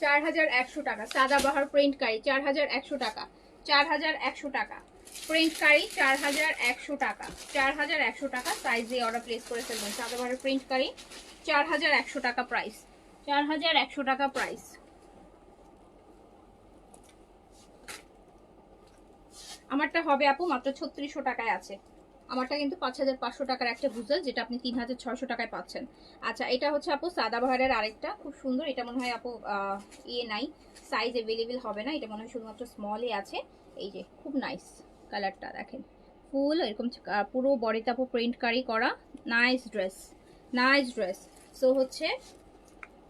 4,100 টাকা। সাদাবাহার প্রিন্ট কারি 4,100 টাকা, 4,100 টাকা। প্রিন্ট কারি 4,100 টাকা, 4,100 টাকা। সাইজ দিয়ে অর্ডার প্লেস করে ফেলবেন। সাদাবাহার প্রিন্ট কারি 4,100 টাকা প্রাইস, 4,100 টাকা প্রাইস। আমারটা হবে আপু মাত্র 3600 টাকায় আছে। আমারটা কিন্তু 5,500 টাকার একটা গুজল, যেটা আপনি 3,600 টাকায় পাচ্ছেন। আচ্ছা, এটা হচ্ছে আপু সাদাবাহারের আরেকটা খুব সুন্দর। এটা মনে হয় আপু ইয়ে নাই, সাইজ অ্যাভেলেবেল হবে না, এটা মনে হয় শুধুমাত্র স্মলই আছে। এই যে খুব নাইস কালারটা দেখেন, ফুল এরকম পুরো বডিতে আপু প্রিন্ট কারি করা, nice dress, nice dress. So হচ্ছে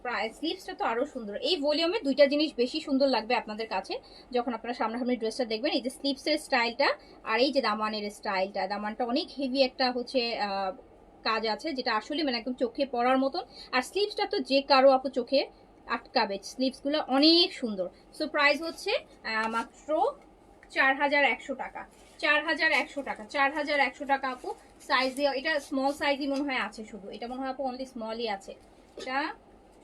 প্রাইস, স্লিভসটা তো আরো সুন্দর। এই ভলিউমে দুইটা জিনিস বেশি সুন্দর লাগবে আপনাদের কাছে যখন আপনারা সামনাসামনি ড্রেসটা দেখবেন। এই যে স্লিভসের স্টাইলটা, আর এই যে দামানের স্টাইলটা। দামানটা অনেক হেভি একটা হচ্ছে কাজ আছে, যেটা আসলে মানে একদম চোখে পড়ার মতন। আর স্লিভসটা তো যে কারো আপু চোখে আটকাবে, স্লিভসগুলো অনেক সুন্দর। সো প্রাইস হচ্ছে মাত্র 4,100 টাকা, 4,100 টাকা, 4,100 টাকা আপু। সাইজ দিয়ে এটা স্মল সাইজই মনে হয় আছে, শুধু এটা মনে হয় আপু অনলি স্মলই আছে, এটা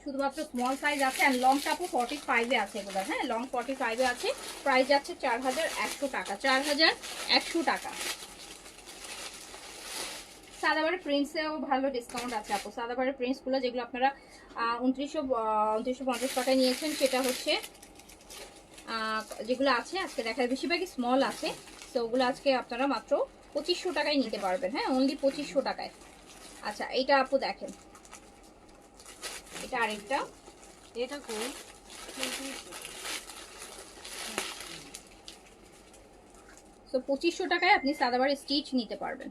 শুধুমাত্র স্মল সাইজ আছে। আর লংটা আপু 45-এ আছে এগুলো, হ্যাঁ লং 45-এ আছে। প্রাইস যাচ্ছে 4,100 টাকা, 4,100 টাকা। সাদাবারের প্রিন্টসেও ভালো ডিসকাউন্ট আছে আপু। সাদাবারের প্রিন্টসগুলো যেগুলো আপনারা 2950 টাকায় নিয়েছেন, সেটা হচ্ছে যেগুলো আছে আজকে দেখার বেশিরভাগই স্মল আছে, তো ওগুলো আজকে আপনারা মাত্র 2500 টাকায় নিতে পারবেন, হ্যাঁ অনলি 2500 টাকায়। আচ্ছা, এইটা আপু দেখেন, এটা আরেকটা, এটা কই? তো 2500 টাকায় আপনি সাদাবার স্টিচ নিতে পারবেন।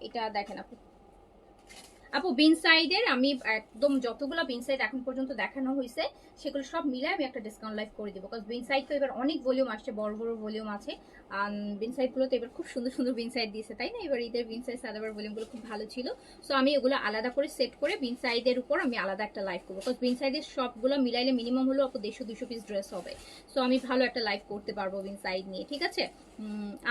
এটা দেখেন আপু, আপু বিন সাইডের আমি একদম যতগুলো বিন সাইড এখন পর্যন্ত দেখানো হয়েছে সেগুলো সব মিলে আমি একটা ডিসকাউন্ট লাইভ করে দিব, কারণ বিন সাইড তো এবার অনেক ভলিউম আসছে, বড় বড় ভলিউম আছে। বিন সাইডগুলো তো এবার খুব সুন্দর সুন্দর বিন সাইড দিয়েছে, তাই না? এবার ঈদের বিন সাইড সাদাবার ভলিউমগুলো খুব ভালো ছিল। সো আমি ওগুলো আলাদা করে সেট করে বিন সাইডের উপর আমি আলাদা একটা লাইভ করবো, কারণ বিন সাইডের সবগুলো মিলাইলে মিনিমাম হলো আপু 150-200 পিস ড্রেস হবে। সো আমি ভালো একটা লাইভ করতে পারবো বিন সাইড নিয়ে, ঠিক আছে?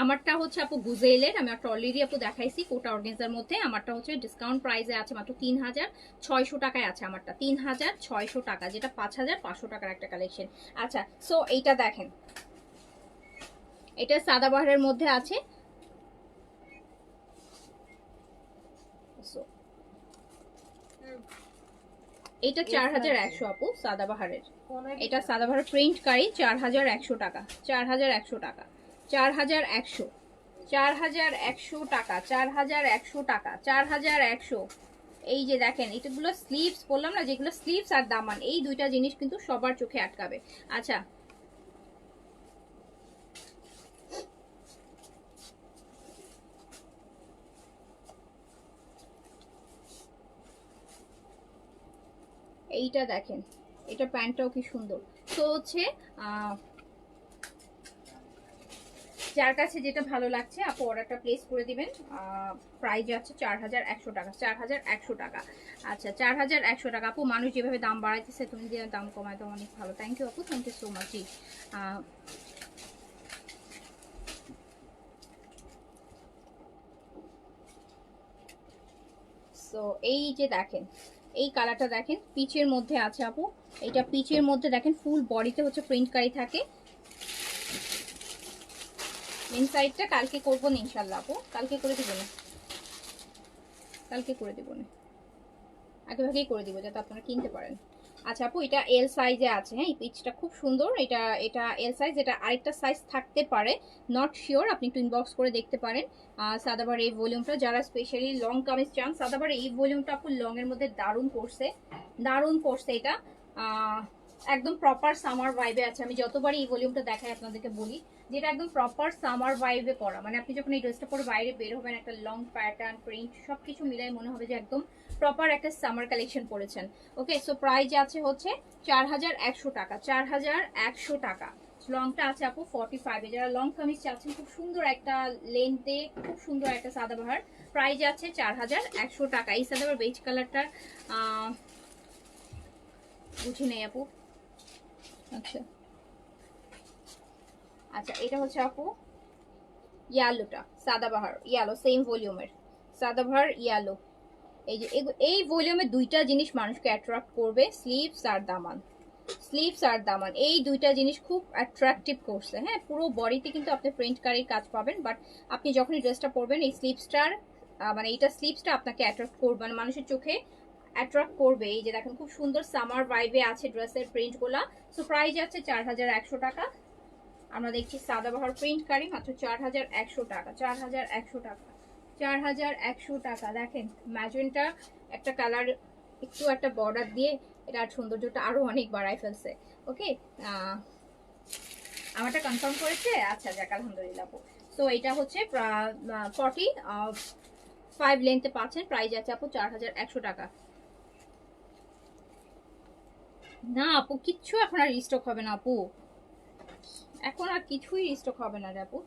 আমারটা হচ্ছে আপু গুজেলের, আমি একটা অলরেডি আপু দেখাইছি কোটা অর্গানজার মধ্যে। আমারটা হচ্ছে ডিসকাউন্ট প্রাইসে আছে আছে মাত্র 3600 টাকায় আছে আমারটা, 3600 টাকা, যেটা 5500 টাকার একটা কালেকশন। আচ্ছা, সো এইটা দেখেন, এটা সাদাবাহারের মধ্যে আছে। এটা 4100 আপু সাদাবাহারের, এটা সাদাবাহার প্রিন্ট কারি 4100 টাকা, 4100 টাকা, 4100, 4100 টাকা, 4100 টাকা, 4100। এই যে দেখেন এটাগুলো স্লিভস, বললাম না যেগুলো স্লিভস আর দামান, এই দুইটা জিনিস কিন্তু সবার চোখে আটকাবে। আচ্ছা, এইটা দেখেন, এটা প্যান্টটাও কি সুন্দর। তো হচ্ছে যার কাছে যেটা ভালো লাগছে আপু অর্ডারটা প্লেস করে দিবেন। প্রাইস আছে 4100 টাকা, 4100 টাকা। আচ্ছা, 4100 টাকা। আপু মানুষ যেভাবে দাম বাড়াইতেছে, তুমি যে দাম কমায় তো অনেক ভালো। থ্যাংক ইউ আপু, থ্যাংক ইউ সো মাচ। জি, সো এই যে দেখেন, এই কালারটা দেখেন, পিচের মধ্যে আছে আপু। এটা পিচের মধ্যে দেখেন, ফুল বডিতে হচ্ছে প্রিন্ট কারি থাকে। মেন সাইডটা কালকে করবো না ইনশাল্লাহ আপু, কালকে করে দিব না, কালকে করে দিব না, আগে ভাগেই করে দিব যাতে আপনারা কিনতে পারেন। আচ্ছা আপু, এটা এল সাইজে আছে। হ্যাঁ, এই পিচটা খুব সুন্দর। এটা এটা এল সাইজ, এটা আরেকটা সাইজ থাকতে পারে, নট শিওর, আপনি একটু ইনবক্স করে দেখতে পারেন। সাদাবার এই ভলিউমটা যারা স্পেশালি লং কামিজ চান, সাদাবার এই ভলিউমটা আপু লং এর মধ্যে দারুণ করছে, দারুণ করছে এটা। একদম প্রপার সামার ভাইবে আছে। আমি যতবারই এই ভলিউমটা দেখাই আপনাদেরকে বলি যেটা একদম প্রপার সামার ভাইবে পরা, মানে আপনি যখন এই ড্রেসটা পরে বাইরে বের হবেন, একটা লং প্যাটার্ন প্রিন্ট সবকিছু মিলাই মনে হবে যে একদম প্রপার একটা সামার কালেকশন পরেছেন। ওকে, সো প্রাইস আছে হচ্ছে 4100 টাকা, 4100 টাকা। লংটা আছে আপু 45 এ। যারা লং কামিজ চাচ্ছেন খুব সুন্দর একটা লেন্থে, খুব সুন্দর একটা সাদাবাহার, প্রাইস আছে 4100 টাকা। এই সাদাবাহার বেজ কালারটার বুঝি নেই আপু। আচ্ছা আচ্ছা, এটা হচ্ছে আপু ইয়ালোটা, সাদাবাহার ইয়ালো, সেম ভলিউমের সাদাবাহার ইয়ালো। এই যে এই ভলিউমে দুইটা জিনিস মানুষকে অ্যাট্রাক্ট করবে, স্লিভস আর দামান, স্লিভস আর দামান, এই দুইটা জিনিস খুব অ্যাট্রাকটিভ করছে। হ্যাঁ, পুরো বডিতে কিন্তু আপনি প্রিন্ট কারির কাজ পাবেন, বাট আপনি যখনই ড্রেসটা পরবেন এই স্লিভসটার মানে এইটা স্লিভসটা আপনাকে অ্যাট্রাক্ট করবে, মানে মানুষের চোখে অ্যাট্রাক্ট করবে। এই যে দেখেন খুব সুন্দর সামার ভাইবে আছে ড্রেসের প্রিন্টগুলা। সো প্রাইস আছে 4100 টাকা। আমরা দেখছি সাদাবাহার প্রিন্ট কারি মাত্র 4100 টাকা, 4100 টাকা, 4100 টাকা। দেখেন ম্যাজেন্টা একটা কালার, একটু একটা বর্ডার দিয়ে এটার সৌন্দর্যটা আরো অনেক বাড়ায় ফেলছে। ওকে, আমারটা কনফার্ম করেছে। আচ্ছা যাক, আলহামদুলিল্লাহ। সো এটা হচ্ছে 45 লেন্থে পাচ্ছেন, প্রাইস আছে আপু 4100 টাকা। না আপু, কিচ্ছু এখন আর রিস্টক হবে না আপু, এখন আর কিছুই রিস্টক হবে না রে আপু।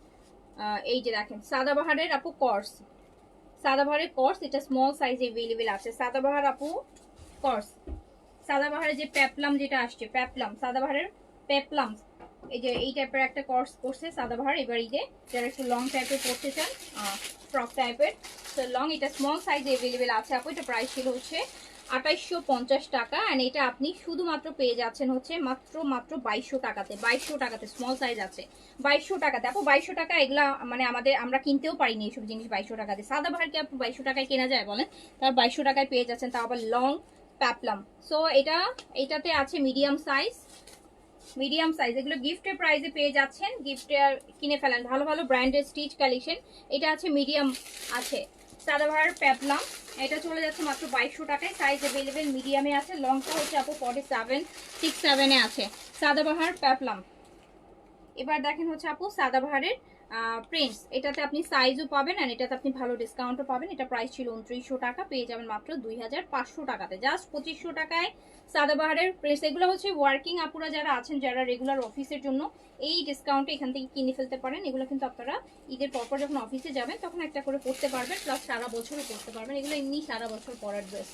এই যে দেখেন সাদাবাহারের আপু কর্স, সাদাবাহারের কর্স, এটা স্মল সাইজে अवेलेबल আছে। সাদাবাহার আপু কর্স, সাদাবাহারের যে পেপলাম যেটা আসছে, পেপলাম সাদাবাহারের পেপলাম, এই যে এই টাইপের একটা কর্স করছে সাদাবাহার এবার ঈদে, যারা একটু লং টাইপের পড়তে চান, ফ্রক টাইপের। তো লং, এটা স্মল সাইজে अवेलेबल আছে আপু। এটা প্রাইস ছিল হচ্ছে 2850 টাকা, এন্ড এটা আপনি শুধুমাত্র পেয়ে যাচ্ছেন হচ্ছে মাত্র 2200 টাকাতে, 2200 টাকাতে স্মল সাইজ আছে 2200 টাকাতে আপু। 2200 টাকা এগুলা মানে আমরা কিনতেও পারিনি এইসব জিনিস 2200 টাকাতে। সাদাবাহার কি আপু 2200 টাকায় কেনা যায় বলেন? তার 2200 টাকায় পেয়ে যাচ্ছেন, তাও আবার লং প্যাপলাম। সো এটাতে আছে মিডিয়াম সাইজ, মিডিয়াম সাইজ, এগুলো গিফটের প্রাইসে পেয়ে যাচ্ছেন, গিফটে কিনে ফেলেন, ভালো ভালো ব্র্যান্ডের স্টিচ কালেকশন। এটা আছে মিডিয়াম আছে সাদাবাহার পেপলাম, এটা চলে যাচ্ছে মাত্র 2200 টাকায়, সাইজ अवेलेबल মিডিয়ামে আছে, লংটা হচ্ছে আপু 4767 এ আছে সাদাবাহার পেপলাম। এবার দেখেন হচ্ছে আপু সাদাবাহারের প্রিন্টস, এটাতে আপনি সাইজও পাবেন আর এটাতে আপনি ভালো ডিসকাউন্টও পাবেন। এটা প্রাইস ছিল 2900 টাকা, পেয়ে যাবেন মাত্র 2500 টাকাতে, জাস্ট 2500 টাকায় সাদাবাহারের প্রিন্টস। এগুলো হচ্ছে ওয়ার্কিং আপুরা যারা আছেন, যারা রেগুলার অফিসের জন্য এই ডিসকাউন্টে এখান থেকে কিনে ফেলতে পারেন। এগুলো কিন্তু আপনারা ঈদের পরপর যখন অফিসে যাবেন তখন একটা করে পরতে পারবেন, প্লাস সারা বছরও পরতে পারবেন। এগুলো এমনি সারা বছর পরার ড্রেস,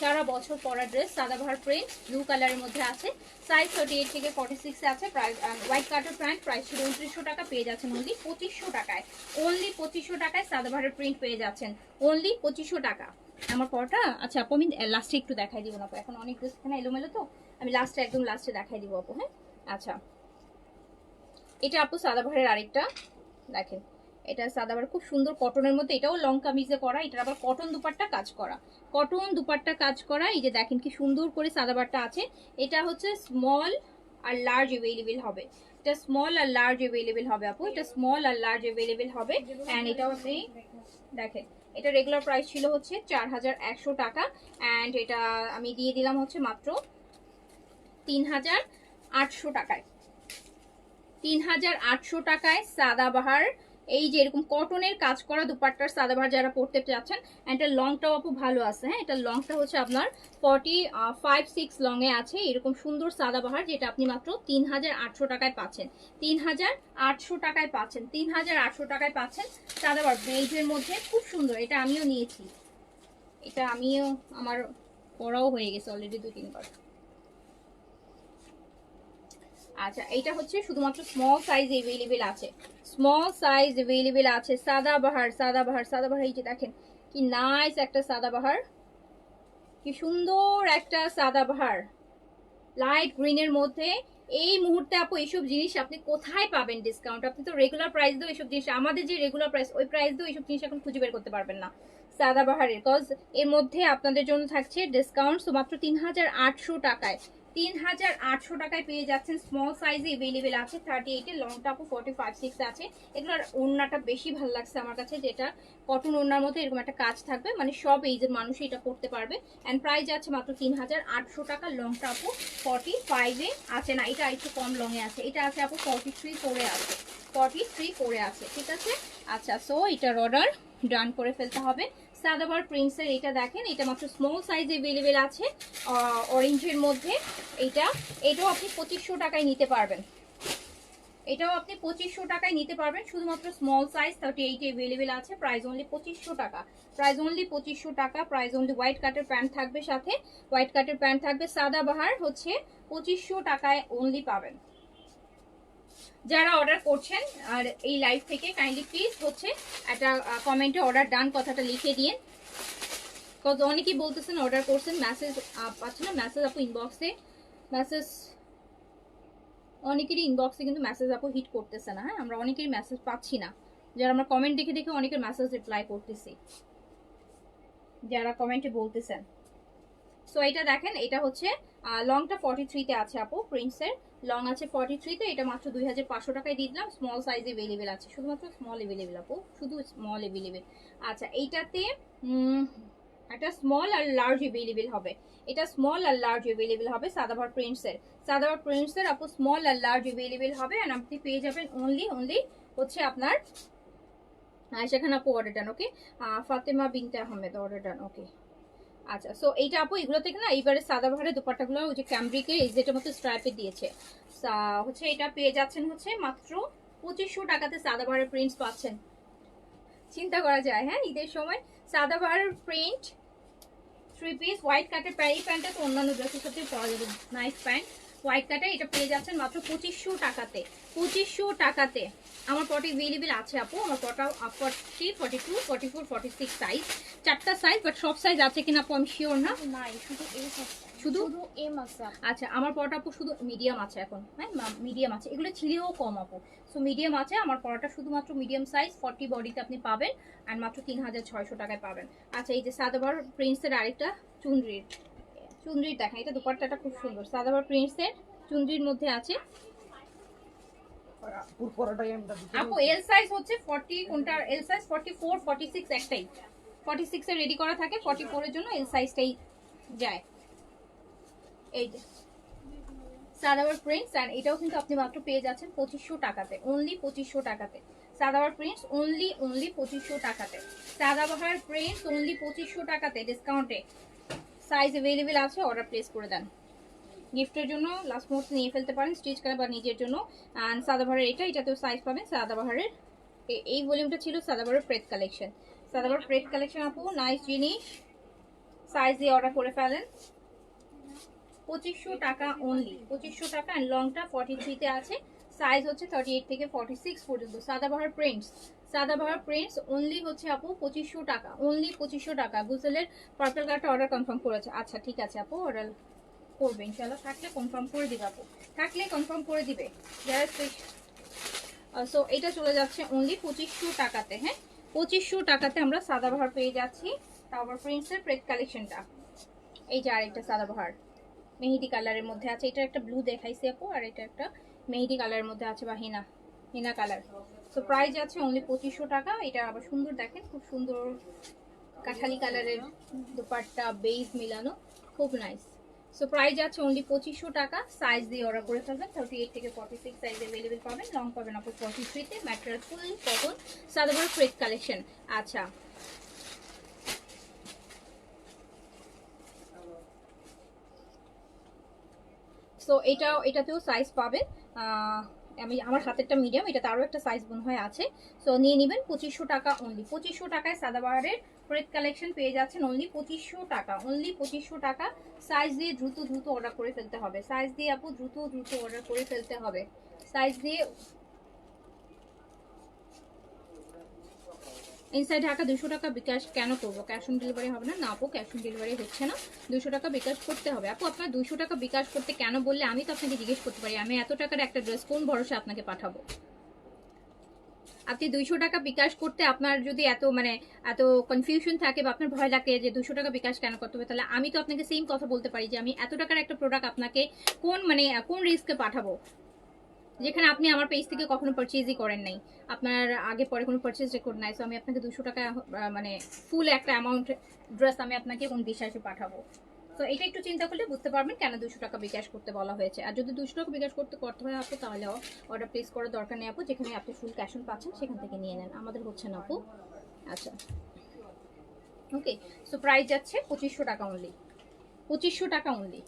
সারা বছর পরার ড্রেস। সাদাবাহার প্রিন্ট ব্লু কালারের মধ্যে আছে, সাইজ 38 থেকে 46 এ আছে। প্রাইস হোয়াইট কাটার প্যান্ট, প্রাইস ছিল 2900 টাকা, পেয়ে যাচ্ছেন অনলি 2500 টাকায়। অনলি 2500 টাকায় সাদাবাহারের প্রিন্ট পেয়ে যাচ্ছেন, অনলি 2500 টাকা। আমার পরটা আচ্ছা আপু আমি লাস্টে একটু দেখাই দিব না আপু, এখন অনেক ড্রেস এখানে এলোমেলো তো, আমি লাস্টে একদম লাস্টে দেখাই দিব আপু। হ্যাঁ আচ্ছা, এটা আপু সাদাবাহারের আরেকটা দেখেন, এটা সাদাবাহার খুব সুন্দর কটনের মধ্যে, এটাও লং কামিজে করা, এটার আবার কটন দুপাট্টা কাজ করা, কটন দুপাট্টা কাজ করা। এই যে দেখেন কি সুন্দর করে সাদাবাহারটা আছে। এটা হচ্ছে স্মল আর লার্জ অ্যাভেলেবেল হবে, এটা স্মল আর লার্জ অ্যাভেলেবেল হবে আপু, এটা স্মল আর লার্জ অ্যাভেলেবেল হবে। অ্যান্ড এটাও আপনি দেখেন, এটা রেগুলার প্রাইস ছিল হচ্ছে 4100 টাকা, অ্যান্ড এটা আমি দিয়ে দিলাম হচ্ছে মাত্র 3800 টাকায়। 3800 টাকায় সাদাবাহার, এই যে এরকম কটনের কাজ করা দুপাট্টার সাদাবাহার যারা পড়তে চাচ্ছেন। এটা লংটাও আপু ভালো আছে। হ্যাঁ, এটা লংটা হচ্ছে আপনার 45-6 লং এ আছে, এরকম সুন্দর সাদাবাহার, যেটা আপনি মাত্র 3800 টাকায় পাচ্ছেন। 3800 টাকায় পাচ্ছেন, 3800 টাকায় পাচ্ছেন সাদাবাহার বেল্টের মধ্যে, খুব সুন্দর। এটা আমিও নিয়েছি, এটা আমিও আমার পরাও হয়ে গেছে অলরেডি 2-3 বার। আচ্ছা, এটা হচ্ছে শুধুমাত্র স্মল সাইজ अवेलेबल আছে, স্মল সাইজ अवेलेबल আছে। সাদাবাহার সাদাবাহার সাদাবাহার, এই যে দেখেন কি নাইস একটা সাদাবাহার, কি সুন্দর একটা সাদাবাহার লাইট গ্রিনের মধ্যে। এই মুহূর্তে আপু এইসব জিনিস আপনি কোথায় পাবেন ডিসকাউন্ট? আপনি তো রেগুলার প্রাইস দিয়েও এইসব জিনিস, আমাদের যে রেগুলার প্রাইস ওই প্রাইস দিয়েও এইসব জিনিস এখন খুঁজে বের করতে পারবেন না সাদাবাহারের, কজ এর মধ্যে আপনাদের জন্য থাকছে ডিসকাউন্ট মাত্র 3800 টাকায়। 3800 টাকায় পেয়ে যাচ্ছেন, স্মল সাইজে अवेलेबल আছে 38 এর, লংটা আপু 45-6 আছে। এগুলোর ওড়নাটা বেশি ভালো লাগছে আমার কাছে, যেটা কটন ওড়নার মধ্যে এরকম একটা কাজ থাকবে, মানে সব এইজের মানুষই এটা করতে পারবে। এন্ড প্রাইস আছে মাত্র 3800 টাকা। লংটা আপু 45 এ আছে, না এটা একটু কম লং এ আছে, এটা আছে আপু 43 করে আছে, 43 করে আছে, ঠিক আছে। আচ্ছা, সো এটার অর্ডার ডান করে ফেলতে হবে। সাদাবার প্রিন্সের এটা দেখেন, এটা মাত্র স্মল সাইজ अवेलेबल আছে অরেঞ্জের মধ্যে। এটাও আপনি 2500 টাকায় নিতে পারবেন, এটাও আপনি 2500 টাকায় নিতে পারবেন, শুধুমাত্র স্মল সাইজ 38 अवेलेबल আছে। প্রাইস অনলি 2500 টাকা, প্রাইস অনলি 2500 টাকা, প্রাইস অনলি। হোয়াইট কাটের প্যান্ট থাকবে সাথে, হোয়াইট কাটের প্যান্ট থাকবে। সাদাবাহার হচ্ছে 2500 টাকায় অনলি পাবেন। যারা অর্ডার করছেন আর এই লাইভ থেকে কাইন্ডলি প্লিজ হচ্ছে একটা কমেন্টে অর্ডার ডান কথাটা লিখে দিন, কজ অনেকেই বলতেছেন অর্ডার করছেন, মেসেজ পাচ্ছেন না, মেসেজ আপু ইনবক্সে মেসেজ, অনেকেরই ইনবক্সে কিন্তু মেসেজ আপু হিট করতেছে না। হ্যাঁ, আমরা অনেকেরই মেসেজ পাচ্ছি না, যারা আমরা কমেন্ট দেখে দেখে অনেকের মেসেজ রিপ্লাই করতেছি, যারা কমেন্টে বলতেছেন। সো এটা দেখেন, এটা হচ্ছে লংটা 43 তে আছে আপু, প্রিন্সের লং আছে 43 তে, এটা মাত্র 2500 টাকায় দিয়ে দিলাম। স্মল সাইজ अवेलेबल আছে, শুধুমাত্র স্মল अवेलेबल আপু, শুধু স্মল अवेलेबल। আচ্ছা, এইটাতে একটা স্মল আর লার্জ अवेलेबल হবে, এটা স্মল আর লার্জ अवेलेबल হবে সাদাভার প্রিন্টসের। সাদাভার প্রিন্টসের আপু স্মল আর লার্জ अवेलेबल হবে, এন্ড আপনি পেয়ে যাবেন অনলি হচ্ছে আপনার আয়েশা খান আপু অর্ডার ডান, ওকে। ফাতেমা বিনতে আহমেদ অর্ডার ডান, ওকে। আচ্ছা, সো এইটা আপু এগুলো থেকে না এইবারে সাদাবাহারের দুপাট্টাগুলো ওই যে ক্যামব্রিকের এই যেটার মতো স্ট্রাইপে দিয়েছে হচ্ছে, এটা পেয়ে যাচ্ছেন হচ্ছে মাত্র 2500 টাকাতে সাদাবাহারের প্রিন্টস পাচ্ছেন। চিন্তা করা যায়, হ্যাঁ, ঈদের সময় সাদাবাহারের প্রিন্ট 3 পিস হোয়াইট কাটের এই প্যান্টটা তো অন্যান্য ড্রেসের সাথে পরা যাবে, নাইস প্যান্ট হোয়াইট কাটে, এটা পেয়ে যাচ্ছেন মাত্র 2500 টাকাতে। 2500 টাকাতে আমার পটে अवेलेबल আছে আপু, আমার পটা 40, 42, 44, 46 সাইজ, 4টা সাইজ, বাট সব সাইজ আছে কিনা আপু আমি শিওর না। নাই, শুধু এম আছে, শুধু এম আছে। আচ্ছা, আমার পরাটা আপু শুধু মিডিয়াম আছে এখন, হ্যাঁ মিডিয়াম আছে, এগুলো ছিঁড়েও কম আপু। সো মিডিয়াম আছে আমার পরাটা, শুধুমাত্র মিডিয়াম সাইজ 40 বডিতে আপনি পাবেন, আর মাত্র 3600 টাকায় পাবেন। আচ্ছা, এই যে সাদাবার প্রিন্সের আরেকটা চুনরির দেখেন, এটা দুপাট্টাটা খুব সুন্দর, সাদাবার প্রিন্সের চুনরির মধ্যে আছে আপু। এল সাইজ হচ্ছে 40, কোনটা এল সাইজ 44, 46 একটাই, 46 এ রেডি করা থাকে, 44 এর জন্য এল সাইজটাই যায়। এই যে সাদাবার প্রিন্টস, এন্ড এটাও কিন্তু আপনি মাত্র পেয়ে যাচ্ছেন 2500 টাকাতে, অনলি 2500 টাকাতে। সাদাবার প্রিন্টস অনলি 2500 টাকাতে, সাদাবাহার প্রিন্টস অনলি 2500 টাকাতে ডিসকাউন্টে। সাইজ अवेलेबल আছে, অর্ডার প্লেস করে দেন, গিফটের জন্য লাস্ট মুহূর্তে নিয়ে ফেলতে পারেন, স্টিচ করে বা নিজের জন্য। অ্যান্ড সাদাবাহারের এটাতেও সাইজ পাবেন। সাদাবাহারের এই ভলিউমটা ছিল সাদাবাহারের প্রেড কালেকশন, সাদাবাহার প্রেড কালেকশন আপু, নাইস জিনিস, সাইজ দিয়ে অর্ডার করে ফেলেন। 2500 টাকা অনলি, 2500 টাকা, অ্যান্ড লংটা 43 তে আছে। সাইজ হচ্ছে 38 থেকে 46 পর্যন্ত। Sadabahar prints, Sadabahar prints only হচ্ছে আপু 2500 টাকা, অনলি 2500 টাকা। গুজেলের পার্পল কার্ডটা অর্ডার কনফার্ম করেছে, আচ্ছা ঠিক আছে আপু, অর্ডার করবে ইনশাআল্লাহ, থাকলে কনফার্ম করে দিবে আপু, থাকলে কনফার্ম করে দিবে যারা। সো এটা চলে যাচ্ছে অনলি 2500 টাকাতে। হ্যাঁ 2500 টাকাতে আমরা সাদাবাহার পেয়ে যাচ্ছি। তারপর প্রিন্সের প্রেড কালেকশনটা, এই যে আরেকটা সাদাবাহার মেহেদি কালারের মধ্যে আছে, এটা একটা ব্লু দেখাইছি আপু, আর এটা একটা মেহেদি কালারের মধ্যে আছে বা হিনা হিনা কালার। সো প্রাইস আছে অনলি 2500 টাকা। এটা আবার সুন্দর, দেখেন খুব সুন্দর কাঠালি কালারের দুপাট্টা বেজ মিলানো, খুব নাইস। সো প্রাইস আছে অনলি 2500 টাকা। সাইজ দিয়ে অর্ডার করে ফেলবেন, 38 থেকে 46 সাইজ অ্যাভেলেবেল পাবেন, লং পাবেন আপু 43 তে। ম্যাটেরিয়াল ফুল কটন, সাদাবাহার প্রেড কালেকশন। আচ্ছা সো এটাতেও সাইজ পাবেন। আমি আমার হাতেরটা মিডিয়াম, এটাতে আরও একটা সাইজ মনে হয় আছে। সো নিয়ে নেবেন 2500 টাকা অনলি। 2500 টাকায় সাদাবাহারের প্রেড কালেকশন পেয়ে যাচ্ছেন অনলি 2500 টাকা, অনলি 2500 টাকা। সাইজ দিয়ে দ্রুত দ্রুত অর্ডার করে ফেলতে হবে, সাইজ দিয়ে আপু দ্রুত দ্রুত অর্ডার করে ফেলতে হবে, সাইজ দিয়ে। ইনসাইড ঢাকা 200 টাকা বিকাশ কেন করবো? ক্যাশ অন ডেলিভারি হবে না? না আপু, ক্যাশ অন ডেলিভারি হচ্ছে না, 200 টাকা বিকাশ করতে হবে। আপু আপনার 200 টাকা বিকাশ করতে কেন বললে আমি তো আপনাকে জিজ্ঞেস করতে পারি, আমি এত টাকার একটা ড্রেস কোন ভরসা আপনাকে পাঠাবো? আপনি 200 টাকা বিকাশ করতে আপনার যদি এত মানে এত কনফিউশন থাকে বা আপনার ভয় লাগে যে 200 টাকা বিকাশ কেন করতে হবে, তাহলে আমি তো আপনাকে সেম কথা বলতে পারি যে আমি এত টাকার একটা প্রোডাক্ট আপনাকে কোন রিস্কে পাঠাবো, যেখানে আপনি আমার পেজ থেকে কখনো পারচেজই করেন নাই, আপনার আগে পরে কোনো পারচেজ রেকর্ড নাই। সো আমি আপনাকে 200 টাকা মানে ফুল একটা অ্যামাউন্ট ড্রেস আমি আপনাকে কোন বিশ্বাসে পাঠাবো? তো এটা একটু চিন্তা করলে বুঝতে পারবেন কেন 200 টাকা বিকাশ করতে বলা হয়েছে। আর যদি 200 টাকা বিকাশ করতে হয় আপু, তাহলে অর্ডার প্লেস করার দরকার নেই আপু, যেখানে আপনি ফুল ক্যাশ অন পাচ্ছেন সেখান থেকে নিয়ে নেন, আমাদের হচ্ছে না আপু। আচ্ছা ওকে, সো প্রাইস যাচ্ছে 2500 টাকা অনলি, 2500 টাকা অনলি।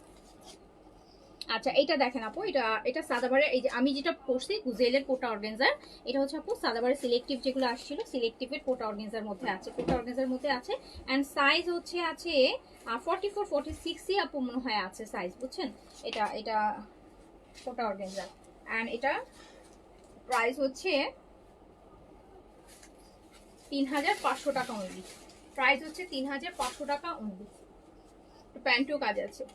আচ্ছা এটা দেখেন আপু, এটা সাদাবারের, এই যে আমি যেটা পরছি গুজেলের কোটা অর্গানজার, এটা হচ্ছে আপু সাদাবারের সিলেক্টিভ যেগুলো আসছিল, সিলেক্টিভের কোটা অর্গানজার মধ্যে আছে, কোটা অর্গানজার মধ্যে আছে। অ্যান্ড সাইজ হচ্ছে আছে 44 46ই আপু মনে হয় আছে সাইজ, বুঝছেন? এটা এটা কোটা অর্গানজার। অ্যান্ড এটা প্রাইস হচ্ছে 3500 টাকা অনলি, প্রাইস হচ্ছে 3500 টাকা অনলি। প্যান্টও কাজ আছে,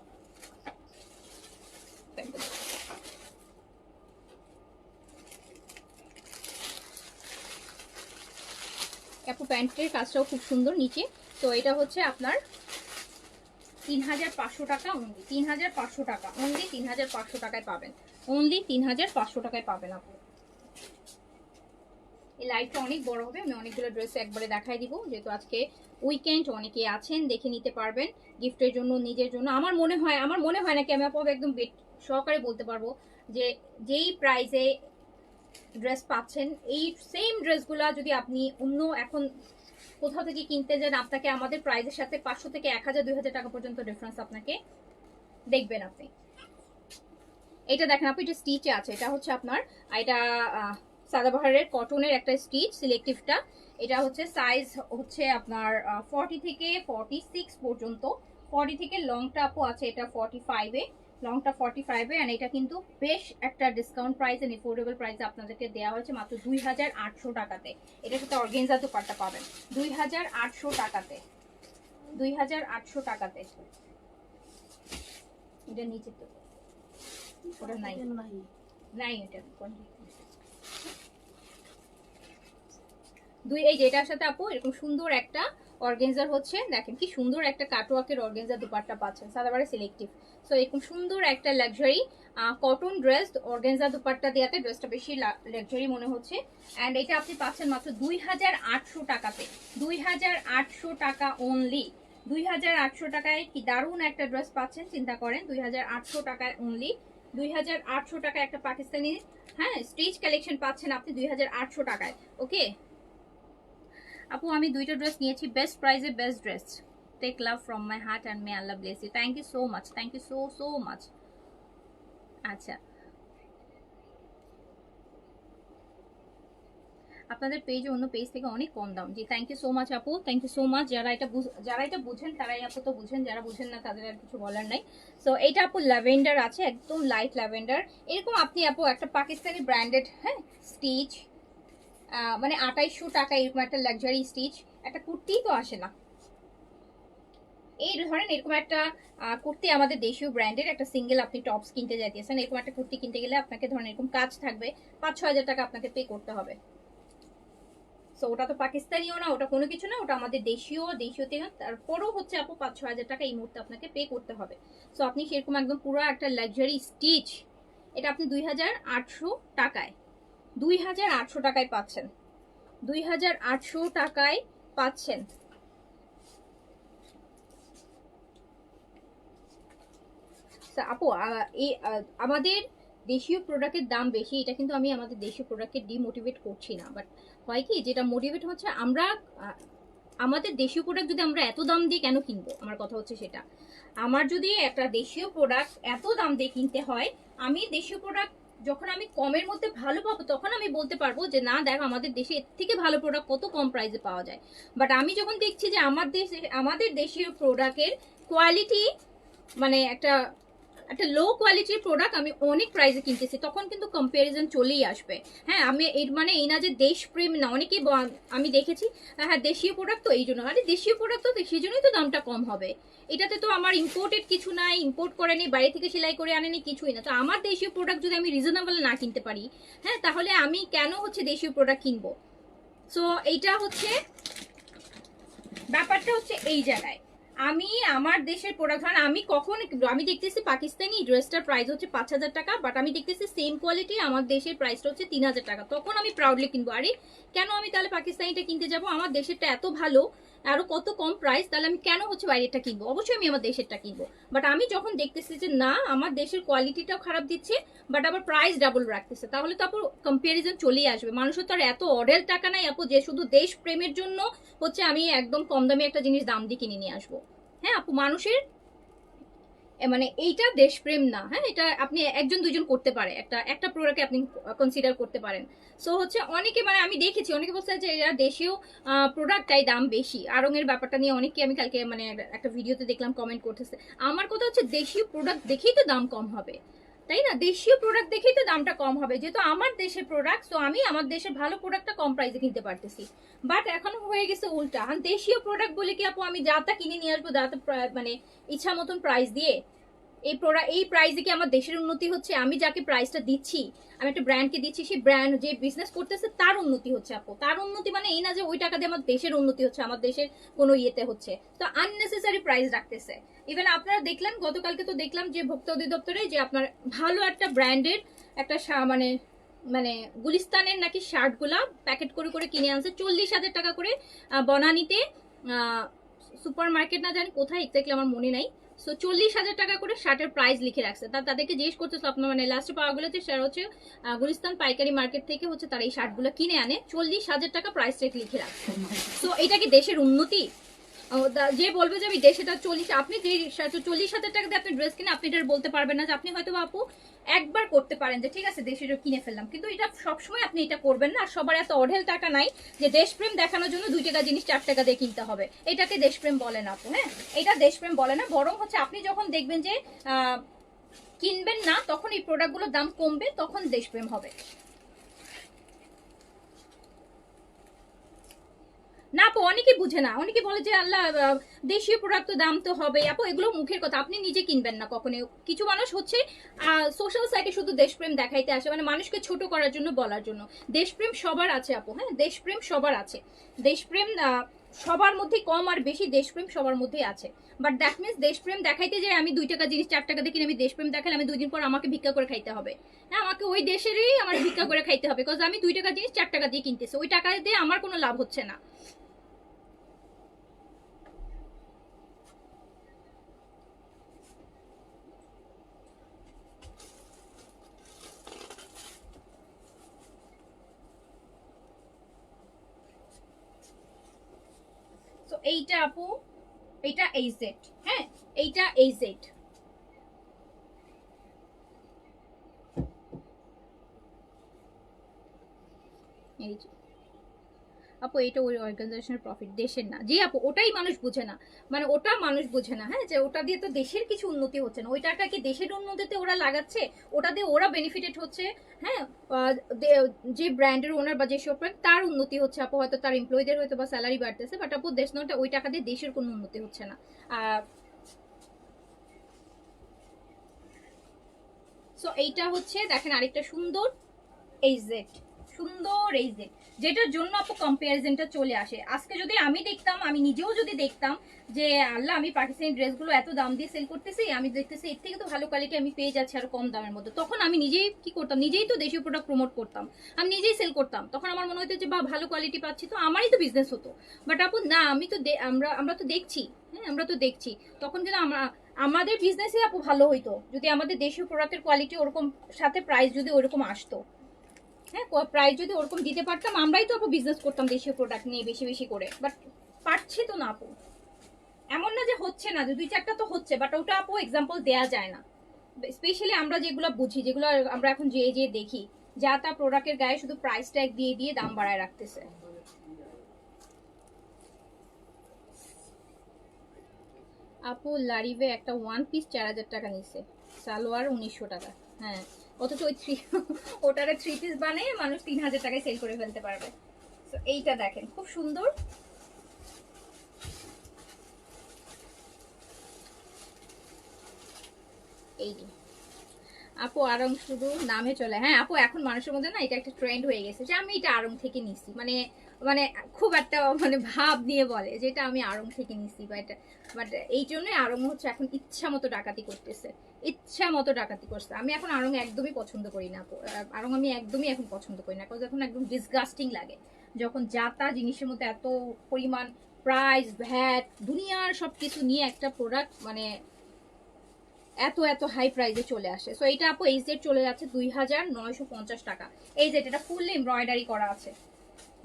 আপু প্যান্টের কাজটাও খুব সুন্দর নিচে। তো এটা হচ্ছে আপনার 3500 টাকা অনলি, 3500 টাকা অনলি, 3500 টাকায় পাবেন, অনলি 3500 টাকায় পাবেন আপু। এই লাইভটা অনেক বড় হবে, আমি অনেকগুলো ড্রেস একবারে দেখাই দিব, যেহেতু আজকে উইকেন্ড, অনেকে আছেন, দেখে নিতে পারবেন গিফটের জন্য, নিজের জন্য। আমার মনে হয় নাকি আমি আপু একদম বেট সহকারে বলতে পারবো যে যেই প্রাইসে ড্রেস পাচ্ছেন, এই সেম ড্রেসগুলা যদি আপনি অন্য এখন কোথাও থেকে কিনতে যান, আপনাকে আমাদের প্রাইসের সাথে 500 থেকে 1000 2000 টাকা পর্যন্ত ডিফারেন্স আপনাকে দেখবেন আপনি। এটা দেখেন আপু, এটা স্টিচে আছে, এটা হচ্ছে আপনার এটা সাদাবাহারের কটনের একটা স্টিচ সিলেক্টিভটা। এটা হচ্ছে সাইজ হচ্ছে আপনার 40 থেকে 46 পর্যন্ত, 40 থেকে লংটা আপু আছে এটা 45-এ, লংটা 45-এ। অ্যান্ড এটা কিন্তু বেশ একটা ডিসকাউন্ট প্রাইস এন্ড এফোর্ডেবল প্রাইসে আপনাদেরকে দেওয়া হয়েছে মাত্র 2800 টাকাতে। এটার সাথে অর্গানজা দোপাট্টা পাবেন 2800 টাকাতে, 2800 টাকাতে। এটা নিচে তো ওটা নাই নাই, এটা এই যে এটার সাথে আপু এরকম সুন্দর একটা অর্গানজার হচ্ছে, দেখেন কি সুন্দর একটা কাটওয়ার্কের অর্গানজার দুপাট্টা পাচ্ছেন সাদাবারে সিলেক্টিভ। সো এরকম সুন্দর একটা luxury cotton dress organza dupatta দেওয়াতে ড্রেসটা বেশি লাক্সারি মনে হচ্ছে। অ্যান্ড এটা আপনি পাচ্ছেন মাত্র 2800 টাকাতে, 2800 টাকা অনলি, 2800 টাকায় কি দারুণ একটা ড্রেস পাচ্ছেন, চিন্তা করেন 2800 টাকায় অনলি, 2800 টাকায় একটা পাকিস্তানি হ্যাঁ স্টিচ কালেকশন পাচ্ছেন আপনি 2800 টাকায়। ওকে আপু আমি দুইটা ড্রেস নিয়েছি, বেস্ট প্রাইসে best dress, take love from my heart and may Allah bless you. Thank you so much, thank you so much. আচ্ছা আপনাদের পেজে অন্য পেজ থেকে অনেক কম দাম। জি থ্যাংক ইউ সো মাচ আপু, থ্যাংক ইউ সো মাচ। যারা এটা বুঝেন তারাই আপু তো বুঝেন, যারা বুঝেন না তাদের আর কিছু বলার নাই। সো এইটা আপু ল্যাভেন্ডার আছে, একদম লাইট ল্যাভেন্ডার। এরকম আপনি আপু একটা পাকিস্তানি ব্র্যান্ডেড, হ্যাঁ, স্টিচ, মানে 2800 টাকা এরকম একটা লাক্সারি স্টিচ, একটা কুর্তি তো আসে না। এই ধরেন এরকম একটা কুর্তি আমাদের দেশীয় ব্র্যান্ডের একটা সিঙ্গেল আপনি টপস কিনতে যাইতেছেন, এরকম একটা কুর্তি কিনতে গেলে আপনাকে ধরেন এরকম কাজ থাকবে, 5-6 হাজার টাকা আপনাকে পে করতে হবে। সো ওটা তো পাকিস্তানিও না, ওটা কোনো কিছু না, ওটা আমাদের দেশীয়তে না, তারপরও হচ্ছে আপু 5-6 হাজার টাকা এই মুহূর্তে আপনাকে পে করতে হবে। সো আপনি সেরকম একদম পুরো একটা লাক্সারি স্টিচ, এটা আপনি 2800 টাকায়, 2800 টাকায় পাচ্ছেন, 2800 টাকায় পাচ্ছেন। আপু আমাদের দেশীয় প্রোডাক্টের দাম বেশি, এটা কিন্তু আমি আমাদের দেশীয় প্রোডাক্টকে ডিমোটিভেট করছি না, বাট হয় কি যেটা মোটিভেট হচ্ছে আমরা আমাদের দেশীয় প্রোডাক্ট যদি আমরা এত দাম দিয়ে কেন কিনবো, আমার কথা হচ্ছে সেটা। আমার যদি একটা দেশীয় প্রোডাক্ট এত দাম দিয়ে কিনতে হয়, আমি দেশীয় প্রোডাক্ট যখন আমি কমের মধ্যে ভালো পাবো তখন আমি বলতে পারবো যে না দেখো আমাদের দেশে এর থেকে ভালো প্রোডাক্ট কত কম প্রাইসে পাওয়া যায়। বাট আমি যখন দেখছি যে আমাদের দেশীয় প্রোডাক্টের কোয়ালিটি মানে একটা একটা লো কোয়ালিটির প্রোডাক্ট আমি অনেক প্রাইসে কিনতেছি, তখন কিন্তু কম্পারিজন চলেই আসবে। হ্যাঁ, আমি এর মানে এই না যে দেশপ্রেম না, অনেকেই আমি দেখেছি হ্যাঁ দেশীয় প্রোডাক্ট তো এই জন্য, আরে দেশীয় প্রোডাক্ট তো সেই জন্যই তো দামটা কম হবে, এটাতে তো আমার ইম্পোর্টেড কিছু নাই, ইম্পোর্ট করেনি, বাইরে থেকে সেলাই করে আনেনি, কিছুই না। তো আমার দেশীয় প্রোডাক্ট যদি আমি রিজনেবল না কিনতে পারি, হ্যাঁ, তাহলে আমি কেন হচ্ছে দেশীয় প্রোডাক্ট কিনবো? সো এইটা হচ্ছে ব্যাপারটা, হচ্ছে এই জায়গায় আমি আমার দেশের প্রোডাক্ট, ধরেন আমি দেখতেছি পাকিস্তানি ড্রেসটার প্রাইস হচ্ছে 5,000 টাকা, বাট আমি দেখতেছি সেম কোয়ালিটি আমার দেশের প্রাইসটা হচ্ছে 3,000 টাকা, তখন আমি প্রাউডলি কিনবো। আরে কেন আমি তাহলে পাকিস্তানিটা কিনতে যাব? আমার দেশেরটা এত ভালো, আরো কত কম প্রাইস, তাহলে আমি কেন হচ্ছে বাইরেরটা কিনবো? অবশ্যই আমি আমার দেশেরটা কিনবো। বাট আমি যখন দেখতেছি যে না আমার দেশের কোয়ালিটিটাও খারাপ দিচ্ছে, বাট আবার প্রাইস ডাবল রাখতেছে, তাহলে তো আপু কম্পারিজন চলেই আসবে। মানুষের তো আর এত অডেল টাকা নাই আপু যে শুধু দেশ প্রেমের জন্য হচ্ছে আমি একদম কম দামে একটা জিনিস দাম দিয়ে কিনে নিয়ে আসবো। হ্যাঁ আপু, মানুষের মানে এইটা দেশপ্রেম না। হ্যাঁ, এটা আপনি একজন দুইজন করতে পারে, একটা একটা প্রোডাক্টে আপনি কনসিডার করতে পারেন। সো হচ্ছে অনেকে, মানে আমি দেখেছি অনেকে বলছে যে এরা দেশীয় প্রোডাক্টটাই দাম বেশি, আড়ংয়ের ব্যাপারটা নিয়ে অনেকে আমি কালকে মানে একটা ভিডিওতে দেখলাম কমেন্ট করতেছে। আমার কথা হচ্ছে দেশীয় প্রোডাক্ট দেখেই তো দাম কম হবে, তাই না? দেশীয় প্রোডাক্ট দেখেই তো দামটা কম হবে, যেহেতু আমার দেশের প্রোডাক্ট, তো আমি আমার দেশের ভালো প্রোডাক্টটা কম প্রাইসে কিনতে পারতেছি। বাট এখন হয়ে গেছে উল্টা, দেশীয় প্রোডাক্ট বলে কি আপু আমি যা তা কিনে নিয়ে আসবো, যা তা মানে ইচ্ছা মতন প্রাইস দিয়ে? এই প্রাইসে কি আমার দেশের উন্নতি হচ্ছে? আমি যাকে প্রাইসটা দিচ্ছি, আমি একটা ব্র্যান্ডকে দিচ্ছি, সেই ব্র্যান্ড যে বিজনেস করতেছে তার উন্নতি হচ্ছে আপু। তার উন্নতি মানে এই না যে ওই টাকা দিয়ে আমার দেশের উন্নতি হচ্ছে, আমার দেশের কোনো ইয়েতে হচ্ছে। তো আননেসেসারি প্রাইস রাখতেছে। ইভেন আপনারা দেখলেন গতকালকে তো দেখলাম যে ভোক্তা অধিদপ্তরে যে আপনার ভালো একটা ব্র্যান্ডের একটা মানে মানে গুলিস্তানের নাকি শার্টগুলা প্যাকেট করে করে কিনে আনছে 40,000 টাকা করে, বনানীতে সুপার মার্কেট না জানি কোথায় এক্স্যাক্টলি আমার মনে নাই। সো 40,000 টাকা করে শার্টের প্রাইস লিখে রাখছে। তাদেরকে জিজ্ঞেস করতেছে আপনার মানে লাস্টে পাওয়া গেলো যে স্যার হচ্ছে গুলিস্তান পাইকারি মার্কেট থেকে হচ্ছে তারা এই শার্টগুলো কিনে আনে, 40,000 টাকা প্রাইস রেট লিখে রাখছে। তো এটা কি দেশের উন্নতি? যে বলবে যে আমি দেশেটা 40, আপনি যে 40,000 টাকা দিয়ে আপনি ড্রেস কিনে আপনি এটা বলতে পারবেন না যে আপনি হয়তো আপু একবার করতে পারেন যে ঠিক আছে দেশের কিনে ফেললাম, কিন্তু এটা সবসময় আপনি এটা করবেন না। সবার এত অঢেল টাকা নাই যে দেশপ্রেম দেখানোর জন্য 2 টাকা জিনিস 4 টাকা দিয়ে কিনতে হবে, এটাকে দেশপ্রেম বলে না আপু। হ্যাঁ, এটা দেশপ্রেম বলে না, বরং হচ্ছে আপনি যখন দেখবেন যে কিনবেন না তখন এই প্রোডাক্টগুলোর দাম কমবে, তখন দেশপ্রেম হবে। না আপু, অনেকে বুঝে না, অনেকে বলে যে আল্লাহ দেশীয় প্রোডাক্ট তো দাম তো হবে। আপু এগুলো মুখের কথা, আপনি নিজে কিনবেন না কখনো। কিছু মানুষ হচ্ছে সোশ্যাল সাইটে শুধু দেশপ্রেম দেখাইতে আসে, মানে মানুষকে ছোট করার জন্য, বলার জন্য। দেশপ্রেম সবার আছে আপু, হ্যাঁ দেশপ্রেম সবার আছে। দেশপ্রেম সবার মধ্যে কম আর বেশি দেশপ্রেম সবার মধ্যেই আছে। বাট দ্যাট মিনস দেশপ্রেম দেখাইতে যে আমি 2 টাকা জিনিস 4 টাকা দিয়ে কিনে আমি দেশপ্রেম দেখালে আমি 2 দিন পর আমাকে ভিক্ষা করে খাইতে হবে। হ্যাঁ, আমাকে ওই দেশেরই আমার ভিক্ষা করে খাইতে হবে, বিকজ আমি 2 টাকা জিনিস 4 টাকা দিয়ে কিনতেছি, ওই টাকা দিয়ে আমার কোনো লাভ হচ্ছে না। তো এইটা আপু, এইটা এই সেট, হ্যাঁ এইটা এই সেট। এই যে আপু এটা ওই অর্গানাইজেশনের প্রফিট, দেশের না। জি আপু, ওটাই মানুষ বুঝে না, মানে ওটা মানুষ বুঝে না, হ্যাঁ, যে ওটা দিয়ে তো দেশের কিছু উন্নতি হচ্ছে না, ওই টাকা কি দেশের উন্নতিতে ওরা লাগাচ্ছে, ওটা দিয়ে ওরা বেনিফিটেড হচ্ছে, হ্যাঁ। যে ব্র্যান্ডের ওনার বা যে শপ তার উন্নতি হচ্ছে আপু, হয়তো তার এমপ্লয়ীদের হয়তো বা স্যালারি বাড়তেছে, বাট আপু দেশ নট, ওই টাকা দিয়ে দেশের কোনো উন্নতি হচ্ছে না। সো এইটা হচ্ছে দেখেন আরেকটা সুন্দর এইজেড, সুন্দর এইজেড, যেটার জন্য আপু কম্পারিজনটা চলে আসে। আজকে যদি আমি দেখতাম, আমি নিজেও যদি দেখতাম যে আল্লাহ আমি পাকিস্তানি ড্রেসগুলো এত দাম দিয়ে সেল করতেছি, আমি দেখতেছি এর থেকে তো ভালো কোয়ালিটি আমি পেয়ে যাচ্ছি আর কম দামের মধ্যে, তখন আমি নিজেই কি করতাম, নিজেই তো দেশীয় প্রোডাক্ট প্রমোট করতাম, আমি নিজেই সেল করতাম, তখন আমার মনে হতো যে বা ভালো কোয়ালিটি পাচ্ছি তো আমারই তো বিজনেস হতো। বাট আপু না, আমি তো আমরা তো দেখছি, হ্যাঁ আমরা তো দেখছি, তখন কিন্তু আমাদের বিজনেসই আপু ভালো হইতো যদি আমাদের দেশীয় প্রোডাক্টের কোয়ালিটি ওরকম, সাথে প্রাইস যদি ওরকম আসতো, হ্যাঁ প্রাইস যদি ওরকম দিতে পারতাম, আমরাই তো আপু বিজনেস করতাম দেশীয় প্রোডাক্ট নিয়ে বেশি বেশি করে, বাট পারছি তো না আপু। এমন না যে হচ্ছে না, যে দুই চারটা তো হচ্ছে, বাট ওটা আপু এক্সাম্পল দেয়া যায় না। স্পেশালি আমরা যেগুলো বুঝি, যেগুলো আমরা এখন যে যে দেখি, যা তা প্রোডাক্টের গায়ে শুধু প্রাইস ট্যাগ দিয়ে দিয়ে দাম বাড়ায় রাখতেছে। আপু লারিভে একটা ওয়ান পিস 4000 টাকা নিছে, সালোয়ার 1900 টাকা, হ্যাঁ, অথচ ওই ওটারে 3 পিস বানিয়ে মানুষ 3000 টাকায় সেল করে ফেলতে পারবে। তো এইটা দেখেন খুব সুন্দর, এই যে আপু আড়ং শুধু নামে চলে, হ্যাঁ আপু এখন মানুষের মধ্যে না এটা একটা ট্রেন্ড হয়ে গেছে যে আমি এটা আড়ং থেকে নিছি, মানে মানে খুব একটা মানে ভাব নিয়ে বলে যে এটা আমি আড়ং থেকে নিছি বা এটা, বাট এই জন্যই আড়ং হচ্ছে এখন ইচ্ছা মতো ডাকাতি করতেছে, ইচ্ছা মতো ডাকাতি করছে। আমি এখন আড়ং একদমই পছন্দ করি না আপু, আড়ং আমি একদমই এখন পছন্দ করি না, কারণ এখন একদম ডিসগাস্টিং লাগে যখন যা তা জিনিসের মধ্যে এত পরিমাণ প্রাইস ভ্যাট দুনিয়ার সবকিছু নিয়ে একটা প্রোডাক্ট মানে এত এত হাই প্রাইসে চলে আসে। সো এইটা আপু এই জেড চলে যাচ্ছে 2950 টাকা। এই জেড এটা ফুললি এমব্রয়ডারি করা আছে,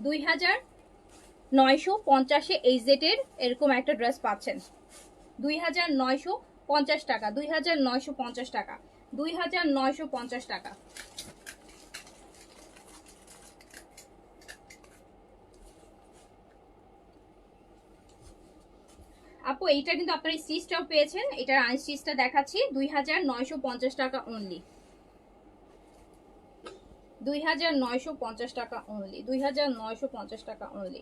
2950-এ এই জেডের এরকম একটা ড্রেস পাচ্ছেন, 2950 টাকা, 2950 টাকা, 2950 টাকা। আপু এইটা কিন্তু আপনার স্টিচটাও পেয়েছেন, এটার আনস্টিচটা দেখাচ্ছি, 2950 টাকা অনলি, 2950 টাকা অনলি, 2950 টাকা অনলি।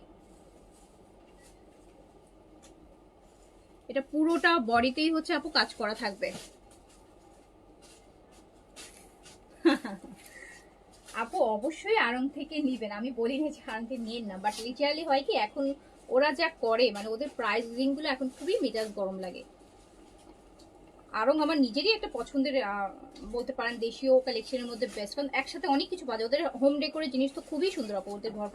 এটা পুরোটা বডিতেই হচ্ছে আপু কাজ করা থাকবে। আপু অবশ্যই আড়ং থেকে নিবেন, আমি বলি না যে আড়ং থেকে নিয়েন না, বাট লিটারালি হয় কি এখন ওরা যা করে মানে ওদের প্রাইসিং গুলো এখন খুবই মেজাজ গরম লাগে। আরং আমার নিজেরই একটা পছন্দের বলতে পারেন দেশীয় কালেকশনের মধ্যে বেস্ট, কারণ একসাথে অনেক কিছু পাওয়া যায়, ওদের হোম ডেকোরের জিনিস তো খুবই সুন্দর আপু, ওদের ঘর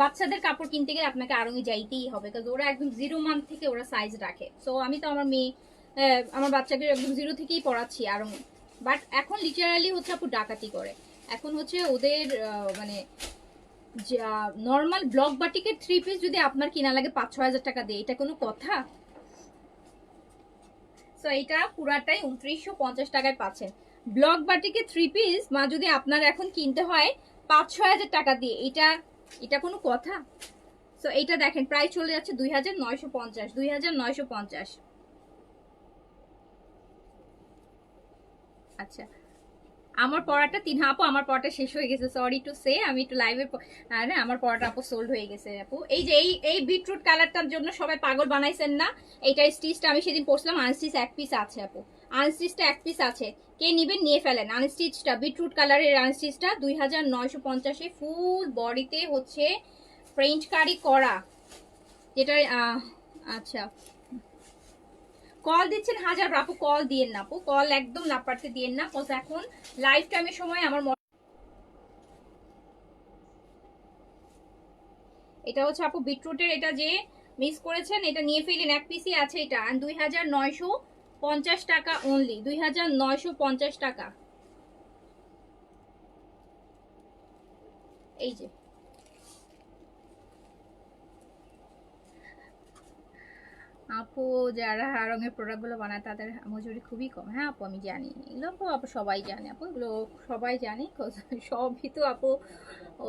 বাচ্চাদের কাপড় কিনতে গেলে আপনাকে আড়ংয়ে যাইতেই হবে, কারণ ওরা একদম 0 মান্থ থেকে ওরা সাইজ রাখে। সো আমি তো আমার মেয়ে আমার বাচ্চাকে একদম 0 থেকেই পড়াচ্ছি আড়ং, বাট এখন লিটারালি হচ্ছে আপু ডাকাতি করে, এখন হচ্ছে ওদের মানে নর্মাল ব্লক বাটিকের 3 পিস যদি আপনার কিনা লাগে 5-6 হাজার টাকা দিয়ে, এটা কোনো কথা? সো এটা পুরাটাই 2950 টাকায় পাচ্ছেন। ব্লক বাটিকে 3 পিস মা যদি আপনার এখন কিনতে হয় 5-6 হাজার টাকা দিয়ে, এটা এটা কোনো কথা? সো এইটা দেখেন প্রাইস চলে যাচ্ছে 2950, 2950। আচ্ছা আমার পড়াটা আপু আমার পড়াটা শেষ হয়ে গেছে, সরি টু সে, আমি একটু লাইভে না আমার পড়াটা আপু সোল্ড হয়ে গেছে আপু। এই যে এই বিটরুট কালারটার জন্য সবাই পাগল বানাইছেন না, এইটার স্টিচটা আমি সেদিন পড়ছিলাম, আনস্টিচ এক পিস আছে আপু, আনস্টিচটা এক পিস আছে, কে নিবেন নিয়ে ফেলেন। আনস্টিচটা বিটরুট কালারের আনস্টিচটা 2950-এ ফুল বডিতে হচ্ছে প্রিন্ট কারি করা, যেটা আচ্ছা কল দিচ্ছেন হাজার, আপু কল দিয়েন না আপু, কল একদম না পারতে দিয়েন না, কজ এখন লাইফ টাইমের সময় আমার এটা হচ্ছে আপু বিটরুটের, এটা যে মিস করেছেন এটা নিয়ে ফেলেন, এক পিসি আছে এটা, 2950 টাকা অনলি, 2950 টাকা। এই যে আপু যারা রঙের প্রোডাক্টগুলো বানায় তাদের মজুরি খুবই কম, হ্যাঁ আপু আমি জানি, এগুলো আপু আপু সবাই জানে আপু, এগুলো সবাই জানে, সবই তো আপু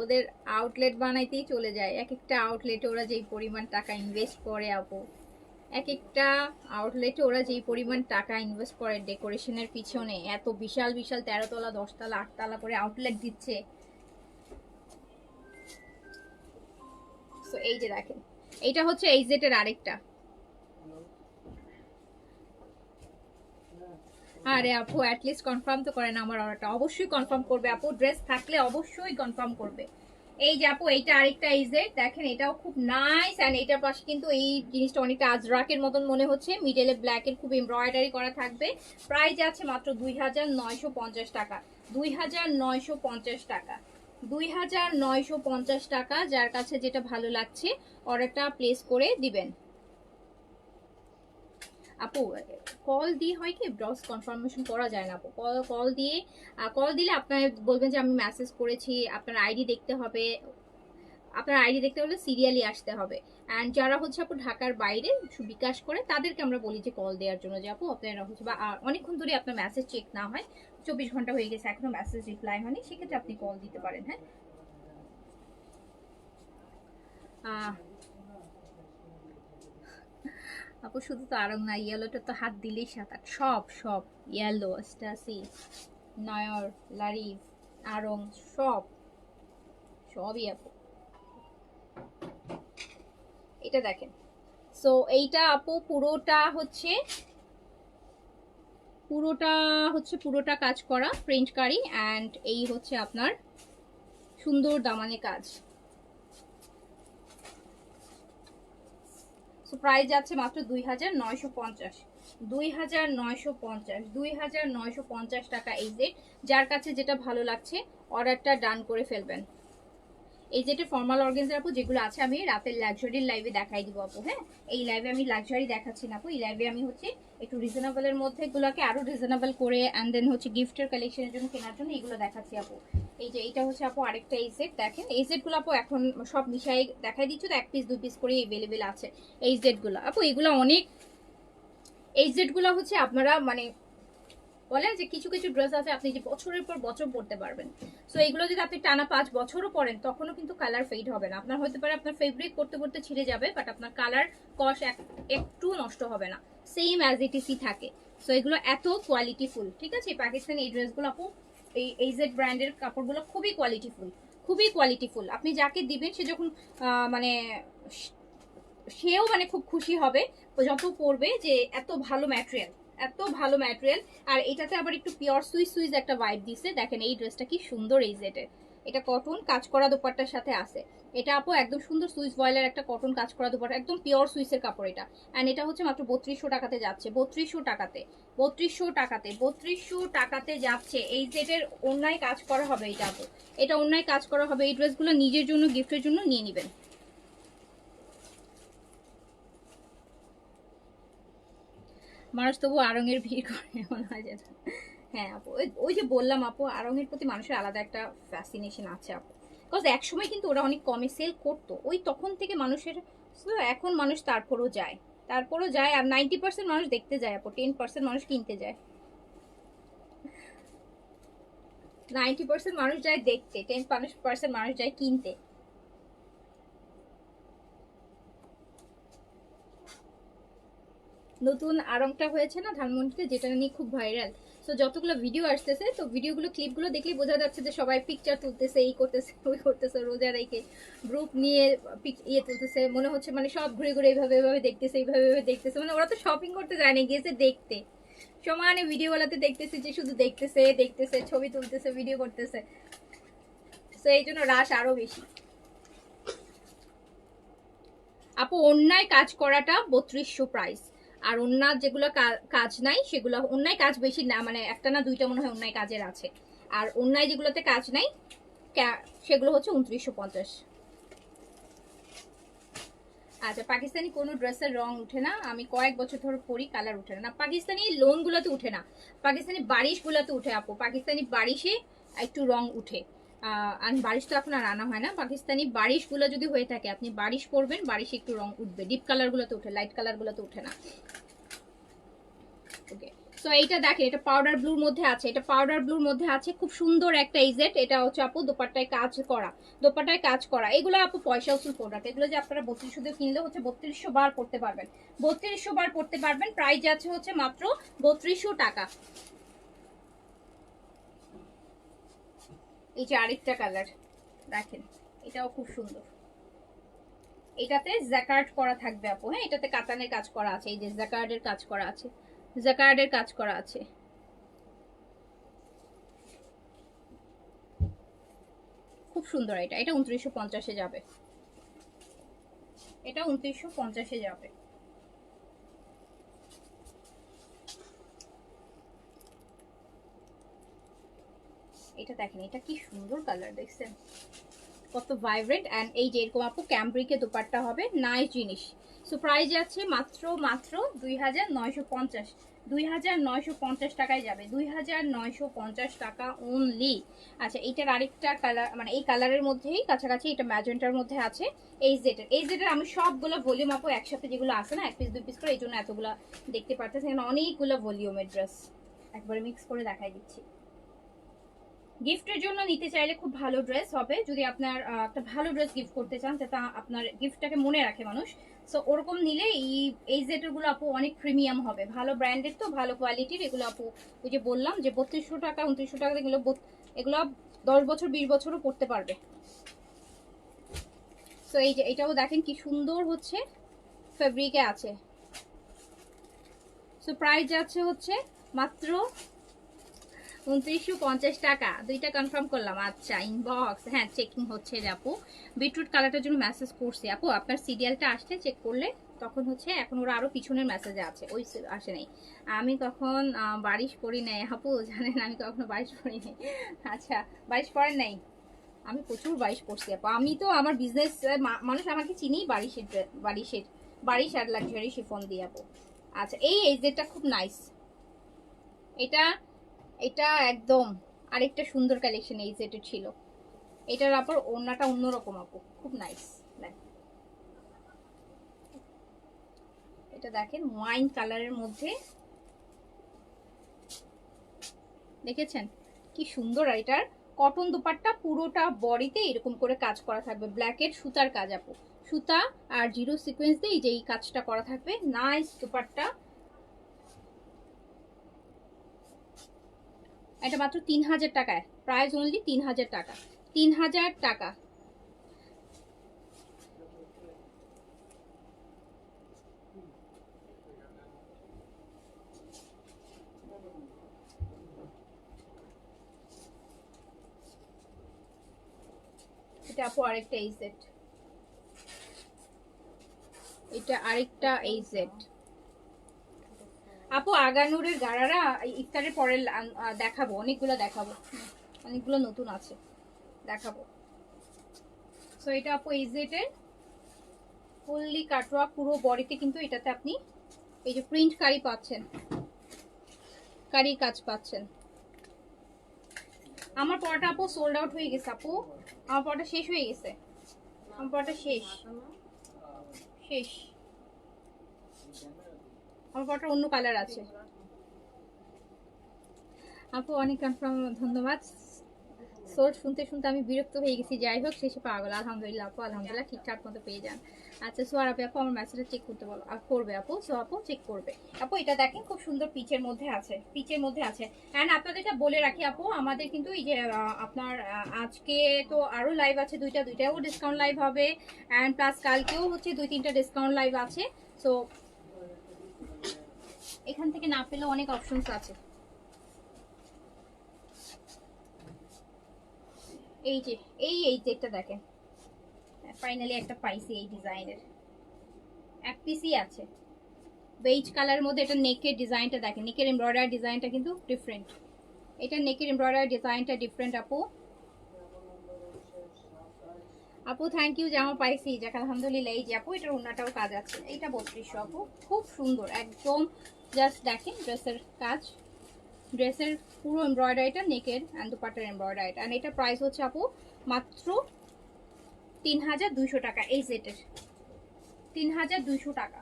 ওদের আউটলেট বানাইতেই চলে যায়, এক একটা আউটলেটে ওরা যেই পরিমাণ টাকা ইনভেস্ট করে আপু, এক একটা আউটলেটে ওরা যেই পরিমাণ টাকা ইনভেস্ট করে ডেকোরেশনের পিছনে, এত বিশাল বিশাল 13 তলা 10 তলা 8 তলা করে আউটলেট দিচ্ছে। তো এই যে দেখেন, এইটা হচ্ছে এইজেড এর আরেকটা। আরে আপু অ্যাটলিস্ট কনফার্ম তো করেন আমার অর্ডারটা। অবশ্যই কনফার্ম করবে আপু, ড্রেস থাকলে অবশ্যই কনফার্ম করবে। এই যে আপু এইটা আরেকটা এইজেড, দেখেন এটাও খুব নাইস। অ্যান্ড এটার পাশে কিন্তু এই জিনিসটা অনেকটা আজরাকের মতন মনে হচ্ছে, মিডলে ব্ল্যাক এর খুব এমব্রয়ডারি করা থাকবে। প্রাইস আছে মাত্র 2950 টাকা, 2950 টাকা, 2950 টাকা। যার কাছে যেটা ভালো লাগছে অর্ডারটা প্লেস করে দিবেন। আপু কল দিয়ে হয় কি ব্রস কনফার্মেশন করা যায় না আপু, কল দিয়ে কল দিলে আপনার বলবেন যে আমি মেসেজ করেছি, আপনার আইডি দেখতে হবে, আপনার আইডি দেখতে হলে সিরিয়ালি আসতে হবে। অ্যান্ড যারা হচ্ছে আপু ঢাকার বাইরে বিকাশ করে তাদেরকে আমরা বলি যে কল দেওয়ার জন্য, যে আপু আপনারা হচ্ছে বা অনেকক্ষণ ধরে আপনার মেসেজ চেক না হয়, 24 ঘন্টা হয়ে গেছে এখনো মেসেজ রিপ্লাই হয়নি, সেক্ষেত্রে আপনি কল দিতে পারেন। হ্যাঁ আপু শুধু তো আরং না, ইয়েলোটা তো হাত দিলেই 7-8, সব সব ইয়েলো, স্টাসি, নয়র, লারিভ, আরং, সব সবই আপু। এটা দেখেন, সো এইটা আপু পুরোটা কাজ করা প্রিন্ট কারি। অ্যান্ড এই হচ্ছে আপনার সুন্দর দামানে কাজ। প্রাইস যাচ্ছে মাত্র 2950, 2950 টাকা এইজেড। যার কাছে যেটা ভালো লাগছে অর্ডারটা ডান করে ফেলবেন। এই যেটা ফর্মাল অর্গানজার আপু যেগুলো আছে আমি রাতের লাক্সারির লাইভে দেখাই দিব আপু। হ্যাঁ, এই লাইভে আমি লাক্সারি দেখাচ্ছি না আপু, এই লাইভে আমি হচ্ছে একটু রিজনেবলের মধ্যে এগুলোকে আরো রিজনেবল করে অ্যান্ড দেন হচ্ছে গিফটের কালেকশনের জন্য কেনার জন্য এগুলো দেখাচ্ছি আপু। এই যে এটা হচ্ছে আপু আরেকটা এই সেট, দেখেন এই সেটগুলো আপু এখন সব মিশাই দেখাই দিচ্ছ তো, 1 পিস 2 পিস করে এভেলেবেল আছে এই সেটগুলো আপু। এগুলো অনেক, এই সেটগুলো হচ্ছে আপনারা মানে বলেন যে কিছু কিছু ড্রেস আছে আপনি যে বছরের পর বছর পরতে পারবেন। সো এগুলো যদি আপনি টানা 5 বছরও পরেন তখনও কিন্তু কালার ফেড হবে না। আপনার হতে পারে আপনার ফেব্রিক পরতে পরতে ছিঁড়ে যাবে, বাট আপনার কালার কস একটু নষ্ট হবে না, সেম অ্যাজ ইট ইসই থাকে। সো এগুলো এত কোয়ালিটিফুল, ঠিক আছে। পাকিস্তানি এই ড্রেসগুলো আপু, এই এইজেড ব্র্যান্ডের কাপড়গুলো খুবই কোয়ালিটিফুল, খুবই কোয়ালিটিফুল। আপনি যাকে দিবেন সে যখন মানে সেও মানে খুব খুশি হবে যত পরবে যে এত ভালো ম্যাটেরিয়াল, এত ভালো ম্যাটেরিয়াল। আর এটাতে আবার একটু পিওর সুইস একটা ভাইব দিছে। দেখেন এই ড্রেসটা কি সুন্দর এই জেটের, এটা কটন কাজ করা দোপাট্টার সাথে আছে। এটা আপু একদম সুন্দর সুইস ভয়েলের একটা কটন কাজ করা দোপাট্টা, একদম পিওর সুইসের কাপড় এটা। অ্যান্ড এটা হচ্ছে মাত্র 3200 টাকাতে যাচ্ছে, 3200 টাকাতে, 3200 টাকাতে, 3200 টাকাতে যাচ্ছে। এই জেটের অন্যায় কাজ করা হবে এটা আপু, এটা অন্যায় কাজ করা হবে। এই ড্রেসগুলো নিজের জন্য গিফটের জন্য নিয়ে নেবেন। মানুষ তবু আড়ং-এর ভিড় করে মনে হয় যেন। হ্যাঁ আপু, ওই যে বললাম আপু, আড়ং-এর প্রতি মানুষের আলাদা একটা ফ্যাসিনেশন আছে আপু। বিকজ একসময় কিন্তু ওরা অনেক কমে সেল করতো, ওই তখন থেকে মানুষের, এখন মানুষ তারপরও যায়। আর 90% মানুষ দেখতে যায় আপু, 10% মানুষ কিনতে যায়। 90% মানুষ যায় দেখতে, 10% মানুষ যায় কিনতে। নতুন আড়ংটা হয়েছে না ধানমন্ডিতে, যেটা নিয়ে খুব ভাইরাল। তো যতগুলো ভিডিও আসতেছে, তো ভিডিওগুলো ক্লিপগুলো দেখলেই বোঝা যাচ্ছে যে সবাই পিকচার তুলতেছে, এই করতেছে ওই করতেছে, রোজা রেখে গ্রুপ নিয়ে তুলতেছে। মনে হচ্ছে মানে সব ঘুরে ঘুরে এইভাবে এইভাবে দেখতেছে, এইভাবে এইভাবে দেখতেছে। মানে ওরা তো শপিং করতে যায় না, গিয়েছে দেখতে। সমানে ভিডিওগুলোতে দেখতেছে যে শুধু দেখতেছে ছবি তুলতেছে, ভিডিও করতেছে। তো এই জন্য রাশ আরো বেশি আপু। অন্যায় কাজ করাটা 3200 প্রাইস। আর অন্যার যেগুলো কাজ নাই সেগুলো, অন্যায় কাজ বেশি না, মানে একটা না দুইটা মনে হয় অন্যায় কাজের আছে। আর অন্যায় যেগুলোতে কাজ নাই সেগুলো হচ্ছে 2950। আচ্ছা, পাকিস্তানি কোনো ড্রেসের রং উঠে না, আমি কয়েক বছর ধরে পরি, কালার উঠে না। পাকিস্তানি লোনগুলোতে উঠে না, পাকিস্তানি বারিশগুলোতে উঠে আপু। পাকিস্তানি বারিশে একটু রং উঠে। আর বারিশ তো এখন আর আনা হয় না। পাকিস্তানি বারিশগুলো যদি হয়ে থাকে আপনি বারিশ পরবেন, বারিশে একটু রং উঠবে। ডিপ কালারগুলোতে উঠে, লাইট কালারগুলোতে উঠে না। ওকে, সো এইটা দেখেন, এটা পাউডার ব্লুর মধ্যে আছে, এটা পাউডার ব্লুর মধ্যে আছে, খুব সুন্দর একটা ইজেট। এটা হচ্ছে আপু দোপাট্টায় কাজ করা, দোপাট্টায় কাজ করা। এগুলো আপু পয়সা উসুল প্রোডাক্ট, এগুলো যে আপনারা 3200 দিয়ে কিনলে হচ্ছে 3200 বার পড়তে পারবেন, 3200 বার পড়তে পারবেন। প্রাইস আছে হচ্ছে মাত্র 3200 টাকা। এই যে আরেকটা কালার দেখেন, এটাও খুব সুন্দর। এটাতে জ্যাকার্ড করা থাকবে আপু, হ্যাঁ এটাতে কাতানের কাজ করা আছে, এই যে জ্যাকার্ডের কাজ করা আছে, জ্যাকার্ডের কাজ করা আছে। খুব সুন্দর। এটা এটা 2950-এ যাবে, এটা 2950-এ যাবে। এটা দেখেন, এটা কি সুন্দর কালার দেখছেন, কত ভাইব্রেন্ট। এন্ড এই যে এরকম আপু ক্যামব্রিকে দোপাট্টা হবে, নাইস জিনিস। সো প্রাইস যাচ্ছে মাত্র মাত্র 2950, 2950 টাকায় যাবে, 2950 টাকা অনলি। আচ্ছা এইটার আরেকটা কালার, মানে এই কালারের মধ্যেই কাছাকাছি, এটা ম্যাজেন্টার মধ্যে আছে। এই জেটের আমি সবগুলো ভলিউম আপু একসাথে যেগুলো আছে না, এক পিস দুই পিস করে, এই জন্য এতগুলো দেখতে পারতেছেন, এখানে অনেকগুলো ভলিউমের ড্রেস একবারে মিক্স করে দেখাই দিচ্ছি। গিফটের জন্য নিতে চাইলে খুব ভালো ড্রেস হবে, যদি আপনার একটা ভালো ড্রেস গিফট করতে চান যাতে আপনার গিফটটাকে মনে রাখে মানুষ। সো ওরকম নিলে এই জেটেরগুলো আপু অনেক প্রিমিয়াম হবে, ভালো ব্র্যান্ডের তো, ভালো কোয়ালিটির এগুলো আপু। ওই যে বললাম যে 3200 টাকা 2900 টাকা এগুলো, এগুলো 10 বছর 20 বছরও পড়তে পারবে। সো এই যে এটাও দেখেন কি সুন্দর হচ্ছে ফেব্রিকে আছে। সো প্রাইস যাচ্ছে হচ্ছে মাত্র 2950 টাকা। দুইটা কনফার্ম করলাম। আচ্ছা ইনবক্স, হ্যাঁ চেকিং হচ্ছে রে আপু। বিটরুট কালারটার জন্য মেসেজ করছি আপু, আপনার সিরিয়ালটা আসছে চেক করলে তখন হচ্ছে, এখন ওরা আরো পিছনের মেসেজে আছে, ওই আসে নাই। আমি কখন বারিশ পড়ি নাই আপু, জানেন আমি কখনো বারিশ পড়ি নাই। আচ্ছা বারিশ পড়েন নাই? আমি প্রচুর বারিশ পড়ছি আপু, আমি তো আমার বিজনেস, মানুষ আমাকে চিনি বারিশের বারিশের বারিশ আর লাক্সারি শিফন দিয়ে আপু। আচ্ছা এই যেটা খুব নাইস, এটা এটা একদম আরেকটা সুন্দর কালেকশন এই সেটের ছিল। এটার আপর ওড়নাটা অন্যরকম আপু, খুব নাইস। এটা দেখেন ওয়াইন কালারের মধ্যে, দেখেছেন কি সুন্দর। আর এটার কটন দুপাট্টা পুরোটা বডিতে এরকম করে কাজ করা থাকবে, ব্ল্যাকের সুতার কাজ আপু, সুতা আর জিরো সিকোয়েন্স দিয়ে এই যে এই কাজটা করা থাকবে, নাইস দুপাট্টা। এটা মাত্র 3000 টাকায়, প্রাইস অনলি 3000 টাকা, 3000 টাকা। এটা আপু আরেকটা এই সেট, এটা আরেকটা এই সেট আপু। আগানুরের গাড়ারা ইফতারের পরে দেখাবো, অনেকগুলো দেখাবো, অনেকগুলো নতুন আছে দেখাবো। সো এটা আপু এই সেটের ফুললি কাটওয়া পুরো বডিতে, কিন্তু এটাতে আপনি এই যে প্রিন্ট কারি পাচ্ছেন, কারি কাজ পাচ্ছেন। আমার পড়াটা আপু সোল্ড আউট হয়ে গেছে আপু, আমার পড়াটা শেষ হয়ে গেছে, আমার পড়াটা শেষ শেষ, আমার পড়াটা অন্য কালার আছে আপু। অনেক কনফার্ম, ধন্যবাদ। সোর্স শুনতে শুনতে আমি বিরক্ত হয়ে গেছি, যাই হোক শেষে পাগল। আলহামদুলিল্লাহ আপু, আলহামদুলিল্লাহ ঠিকঠাক মতো পেয়ে যান। আচ্ছা সোয়ার আপু আমার মেসেজটা চেক করতে বলো, করবে আপু, সো আপু চেক করবে আপু। এটা দেখেন খুব সুন্দর পিচের মধ্যে আছে, পিচের মধ্যে আছে। অ্যান্ড আপনাদেরকে বলে রাখি আপু, আমাদের কিন্তু এই যে আপনার আজকে তো আরো লাইভ আছে দুইটাও ডিসকাউন্ট লাইভ হবে, অ্যান্ড প্লাস কালকেও হচ্ছে 2-3টা ডিসকাউন্ট লাইভ আছে। সো এখান থেকে না পেলেও অনেক অপশনস আছে। এই যে এই যেটা দেখেন, ফাইনালি একটা পাইছি এই ডিজাইনের, এক পিসই আছে বেজ কালারের মধ্যে। এটা নেকের ডিজাইনটা দেখেন, নেকের এমব্রয়ডারি ডিজাইনটা কিন্তু ডিফারেন্ট, এটা নেকের এমব্রয়ডারি ডিজাইনটা ডিফারেন্ট আপু। আপু থ্যাংক ইউ, জামা পাইছি যাক আলহামদুলিল্লাহ। এই যে আপু এটার ওন্নাটাও কাজ আছে, এটা 3200 আপু, খুব সুন্দর একদম। জাস্ট দেখেন ড্রেসের কাজ, ড্রেসের পুরো এমব্রয়ডারিটা নেকের অ্যান্ড দুপাট্টার এমব্রয়ডারিটা। অ্যান্ড এটা প্রাইস হচ্ছে আপু মাত্র 3200 টাকা, এই সেটের 3200 টাকা।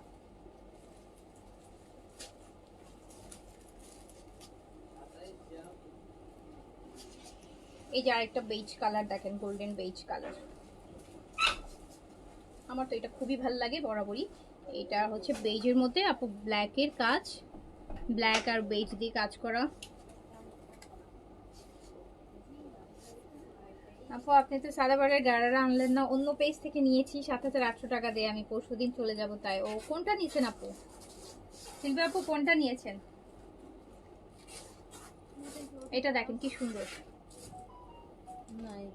এই যে আরেকটা বেজ কালার দেখেন, গোল্ডেন বেজ কালার। আমার তো এটা খুবই ভালো লাগে বরাবরই। এটা হচ্ছে বেজের মধ্যে আপু ব্ল্যাকের কাজ, ব্ল্যাক আর বেজ দিয়ে কাজ করা। আপু আপনি তো সাদাবারের গাড়ারা আনলেন না, অন্য পেজ থেকে নিয়েছি 7,800 টাকা দিয়ে, আমি পরশুদিন চলে যাব তাই। ও কোনটা নিয়েছেন আপু? শিল্পী আপু কোনটা নিয়েছেন? এটা দেখেন কি সুন্দর। না এই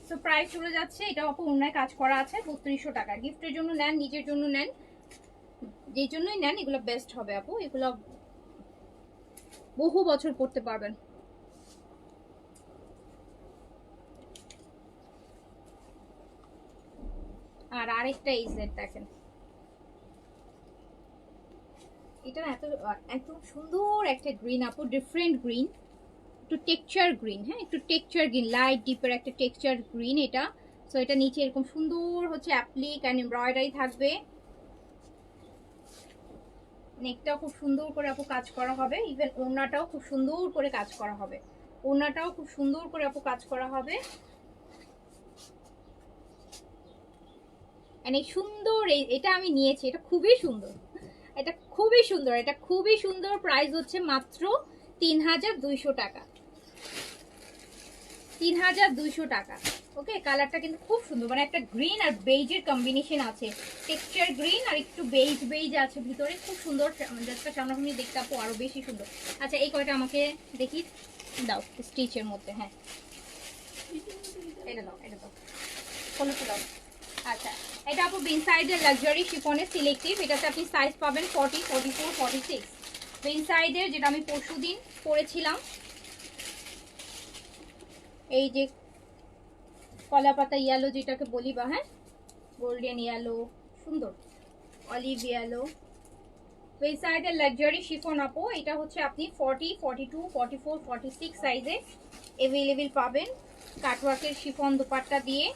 তো প্রাইস চলে যাচ্ছে, এটা আপু অন্যায় কাজ করা আছে 3200 টাকা। গিফটের জন্য নেন, নিজের জন্য নেন, যেই জন্যই নেন এগুলো বেস্ট হবে আপু। এগুলো বহু বছর পড়তে পারবেন। আর আরেকটা এই সেট দেখেন, এটা এত এত সুন্দর একটা গ্রিন আপু, ডিফারেন্ট গ্রিন, একটু টেক্সচার গ্রিন। হ্যাঁ, একটু টেক্সচার গ্রিন, লাইট ডিপের একটা টেক্সচার গ্রিন এটা। সো এটা নিচে এরকম সুন্দর হচ্ছে অ্যাপ্লিক অ্যান্ড এমব্রয়ডারি থাকবে। নেকটাও খুব সুন্দর করে আপু কাজ করা হবে, ইভেন ওড়নাটাও খুব সুন্দর করে কাজ করা হবে। ওড়নাটাও খুব সুন্দর করে আপু কাজ করা হবে। এই সুন্দর এটা আমি নিয়েছি, এটা খুবই সুন্দর, এটা খুবই সুন্দর, এটা খুবই সুন্দর। প্রাইস হচ্ছে মাত্র 3200 টাকা, 3200 টাকা। ওকে, কালারটা কিন্তু খুব সুন্দর, মানে একটা গ্রিন আর বেজের কম্বিনেশন আছে, টেক্সচার গ্রিন আর একটু বেজ বেজ আছে ভিতরে, খুব সুন্দর। ড্রেসটা সামনাসামনি দেখতে আপু আরো বেশি সুন্দর। আচ্ছা এই কয়টা আমাকে দেখি দাও স্টিচের মধ্যে। হ্যাঁ এটা দাও, এটা দাও, কোনটা দাও। আচ্ছা এটা আপু বিন সাইডের লাক্সারি শিফনের সিলেক্টিভ, এটাতে আপনি সাইজ পাবেন 40, 44, 46। বিন সাইডের যেটা আমি পরশুদিন পরেছিলাম, এই যে কলা পাতা ইয়েলো যেটাকে বলি বা, হ্যাঁ গোল্ডেন ইয়েলো, সুন্দর অলিভ ইয়েলো। বিন সাইডের লাক্সারি শিফন আপু, এটা হচ্ছে আপনি 40, 42, 44, 46 সাইজে অ্যাভেলেবেল পাবেন। কাটওয়ার্কের শিফন দুপাট্টা দিয়ে,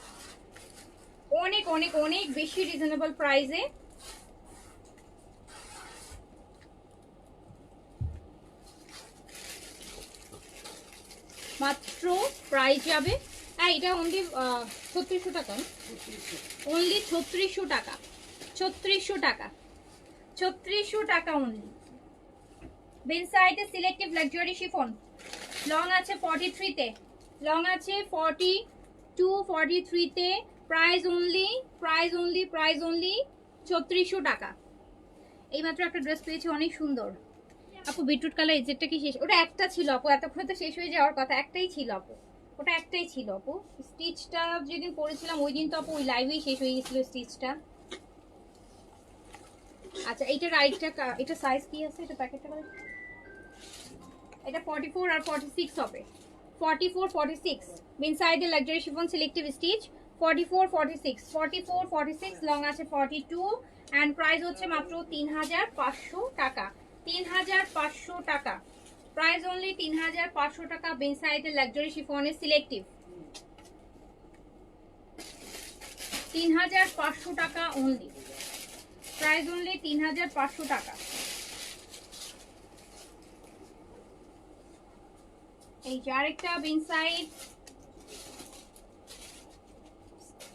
অনেক অনেক অনেক বেশি রিজনেবল প্রাইসে। মাত্র প্রাইস যাবে, হ্যাঁ এটা অনলি 3600 টাকা, অনলি 3600 টাকা, 3600 টাকা, 3600 টাকা অনলি। বিন সাইডে সিলেক্টিভ লাক্সারি শিফন, লং আছে 43 তে, লং আছে 42, 43 তে। Price only, price only, price only 3600 টাকা। এইমাত্র একটা ড্রেস পেয়েছি অনেক সুন্দর আপু, বিটরুট কালার। এজেটটা কি শেষ? ওটা একটা ছিল আপু, এতক্ষণ তো শেষ হয়ে যাওয়ার কথা, একটাই ছিল আপু, ওটা একটাই ছিল আপু। স্টিচটা যেদিন পরেছিলাম ওই দিন তো আপু ওই লাইভেই শেষ হয়ে গেছিল স্টিচটা। আচ্ছা এইটার আরেকটা, এটা সাইজ কি আছে, এটা প্যাকেটটা করে, এটা 44 আর 46 হবে, 44, 46 বিন সাইডে luxury chiffon selective stitch, 44, 46, 44, 46, long আছে 42 এন্ড প্রাইস হচ্ছে মাত্র 3500 টাকা, 3500 টাকা। প্রাইস অনলি 3500 টাকা। বিন সাইডে লাক্সারি শিফনের সিলেক্টিভ 3500 টাকা অনলি, প্রাইস অনলি 3500 টাকা। এই যে আরেকটা বিন সাইড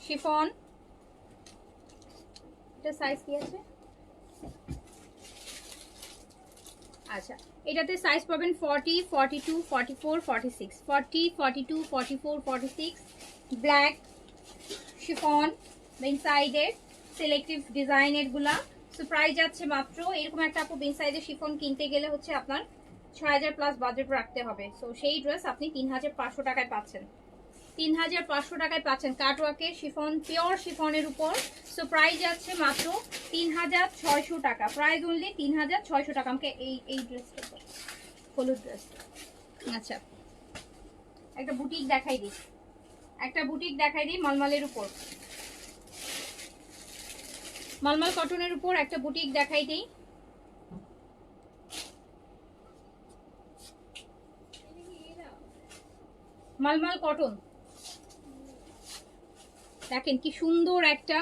শিফন, এটা সাইজ কি আছে? আচ্ছা এটাতে সাইজ পাবেন 40, 42, 44, 46, 40, 42, 44, 46। ব্ল্যাক শিফন বিন সাইডের সিলেক্টিভ ডিজাইনের গুলা। সো প্রাইস যাচ্ছে মাত্র, এরকম একটা আপু বিন সাইডের শিফন কিনতে গেলে হচ্ছে আপনার 6000 প্লাস বাজেট রাখতে হবে। সো সেই ড্রেস আপনি 3500 টাকায় পাচ্ছেন, 3500 টাকায় পাচ্ছেন কাটওয়ার্কের শিফন, পিওর শিফনের উপর। সো প্রাইস যাচ্ছে মাত্র 3600 টাকা, প্রাইস অনলি 3600 টাকা। আমাকে এই ড্রেসটা, হলুদ ড্রেস। আচ্ছা একটা বুটিক দেখাই দিই, একটা বুটিক দেখাই দিই মলমলের উপর, মলমল কটনের উপর একটা বুটিক দেখাই দিই। মলমল কটন, দেখেন কি সুন্দর একটা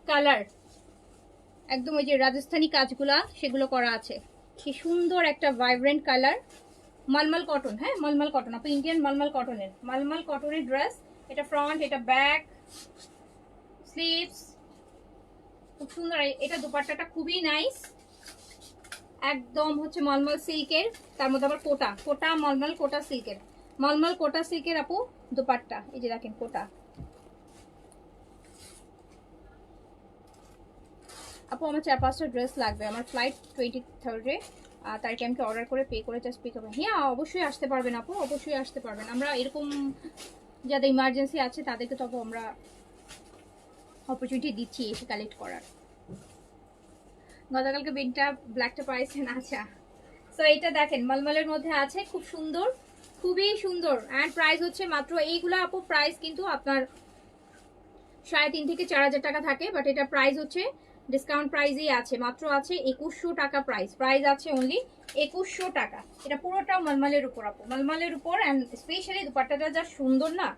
কালার, একদম ওই যে রাজস্থানি কাজগুলা সেগুলো করা আছে। কি সুন্দর একটা ভাইব্রেন্ট কালার, মালমাল কটন, হ্যাঁ মালমাল কটন, আপনি ইন্ডিয়ান মালমাল কটনের ড্রেস। এটা ফ্রন্ট, এটা ব্যাক, স্লিভস, খুব সুন্দর। এটা দুপাট্টাটা খুবই নাইস, একদম হচ্ছে মলমল সিল্কের, তার মধ্যে আবার কোটা কোটা মলমল কোটা সিল্কের, মলমল কোটা সিল্কের আপু দুপাট্টা। এই যে দেখেন কোটা। আপু আমার 4-5টা ড্রেস লাগবে, আমার ফ্লাইট 23rd-এ, তারিখে আমাকে অর্ডার করে পে করে জাস্ট পিক করবেন। হ্যাঁ অবশ্যই আসতে পারবেন আপু, অবশ্যই আসতে পারবেন। আমরা এরকম যাদের ইমার্জেন্সি আছে তাদেরকে তবে আমরা অপরচুনিটি দিচ্ছি এসে কালেক্ট করার। গতকালকে বিনটা ব্ল্যাকটা পাইছেন? আচ্ছা, সো এটা দেখেন মলমলের মধ্যে আছে, খুব সুন্দর, খুবই সুন্দর। অ্যান্ড প্রাইস হচ্ছে মাত্র, এইগুলো আপু প্রাইস কিন্তু আপনার 3,500 থেকে 4,000 টাকা থাকে, বাট এটা প্রাইস হচ্ছে ডিসকাউন্ট প্রাইসেই আছে, মাত্র আছে 2100 টাকা প্রাইস আছে অনলি 2100 টাকা। এটা পুরোটাও মলমলের উপর আপু, মলমলের উপর। অ্যান্ড স্পেশালি দুপাট্টাটা যা সুন্দর না,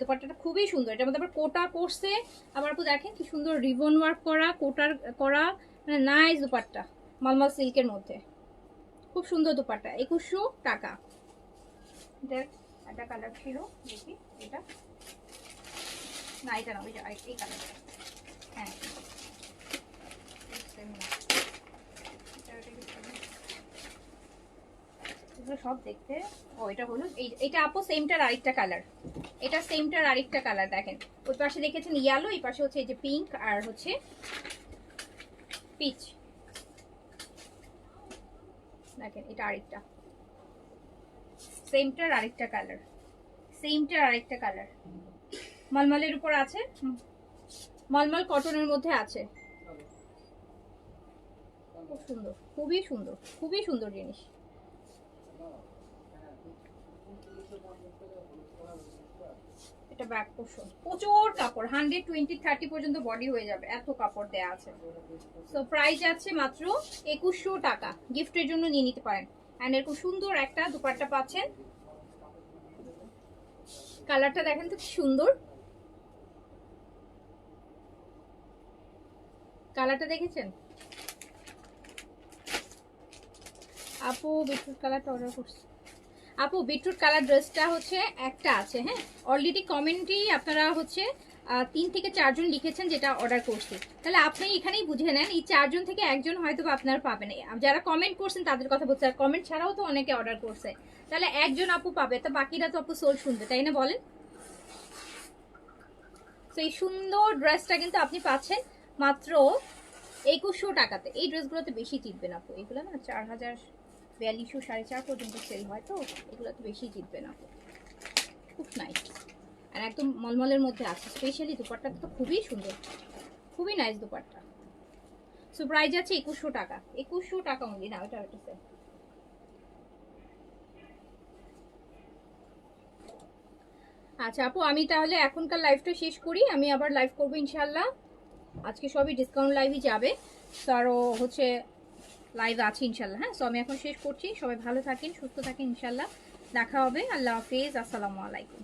দুপাট্টাটা খুবই সুন্দর। এটার মধ্যে আবার কোটা করছে, আবার আপু দেখেন কি সুন্দর রিবন ওয়ার্ক করা, কোটার করা, মানে নাইস দুপাট্টা, মলমল সিল্কের মধ্যে খুব সুন্দর দুপাট্টা, 2100 টাকা। দেখ একটা কালার ছিল, দেখি এটা না, এটা না, ওই যে এই কালারটা, হ্যাঁ এগুলো সব দেখতে। ও এটা হলো এইটা আপু সেমটার আরেকটা কালার, এটা সেমটার আরেকটা কালার। দেখেন ওই পাশে দেখেছেন ইয়েলো, এই পাশে হচ্ছে এই যে পিঙ্ক আর হচ্ছে পিচ। দেখেন এটা আরেকটা, সেমটার আরেকটা কালার, সেমটার আরেকটা কালার, মলমলের উপর আছে, মলমল কটনের মধ্যে আছে। খুব সুন্দর, খুবই সুন্দর, খুবই সুন্দর জিনিস। এটা ব্যাক পোর্শন, প্রচুর কাপড়, 120-30 পর্যন্ত বডি হয়ে যাবে, এত কাপড় দেয়া আছে। সো প্রাইস আছে মাত্র 2100 টাকা, গিফটের জন্য নিয়ে নিতে পারেন। এন্ড এরকম সুন্দর একটা দুপাট্টা পাচ্ছেন, কালারটা দেখেন তো কি সুন্দর, কালারটা দেখেছেন আপু? বিটরুট কালারটা অর্ডার করছি আপু, বিটরুট কালার ড্রেসটা হচ্ছে একটা আছে, হ্যাঁ অলরেডি কমেন্টেই আপনারা হচ্ছে 3 থেকে 4 জন লিখেছেন যেটা অর্ডার করছি, তাহলে আপনি এখানেই বুঝে নেন এই 4 জন থেকে একজন হয়তো আপনারা পাবেন। যারা কমেন্ট করছেন তাদের কথা বলছে, আর কমেন্ট ছাড়াও তো অনেকে অর্ডার করছে, তাহলে একজন আপু পাবে, তো বাকিরা তো আপু সোল শুনবে, তাই না বলেন? তো এই সুন্দর ড্রেসটা কিন্তু আপনি পাচ্ছেন মাত্র 2100 টাকাতে। এই ড্রেসগুলোতে বেশি জিতবে না আপু, এগুলো না 4000, 4200, 4.5 পর্যন্ত সেল হয়, তো এগুলো তো বেশি জিতবে না আপু। খুব নাইস, আর একদম মলমলের মধ্যে আছে, স্পেশালি দুপাট্টাটা তো খুবই সুন্দর, খুবই নাইস দুপাট্টা। সো প্রাইস আছে 2100 টাকা, 2100 টাকা অনলি। না ওটা ওটা আচ্ছা আপু, আমি তাহলে এখনকার লাইভটা শেষ করি, আমি আবার লাইভ করবো ইনশাল্লাহ। আজকে সবই ডিসকাউন্ট লাইভই যাবে, তো আরও হচ্ছে লাইভ আছে ইনশাল্লাহ। হ্যাঁ, সো আমি এখন শেষ করছি, সবাই ভালো থাকেন, সুস্থ থাকেন, ইনশাল্লাহ দেখা হবে। আল্লাহ হাফিজ, আসসালামু আলাইকুম।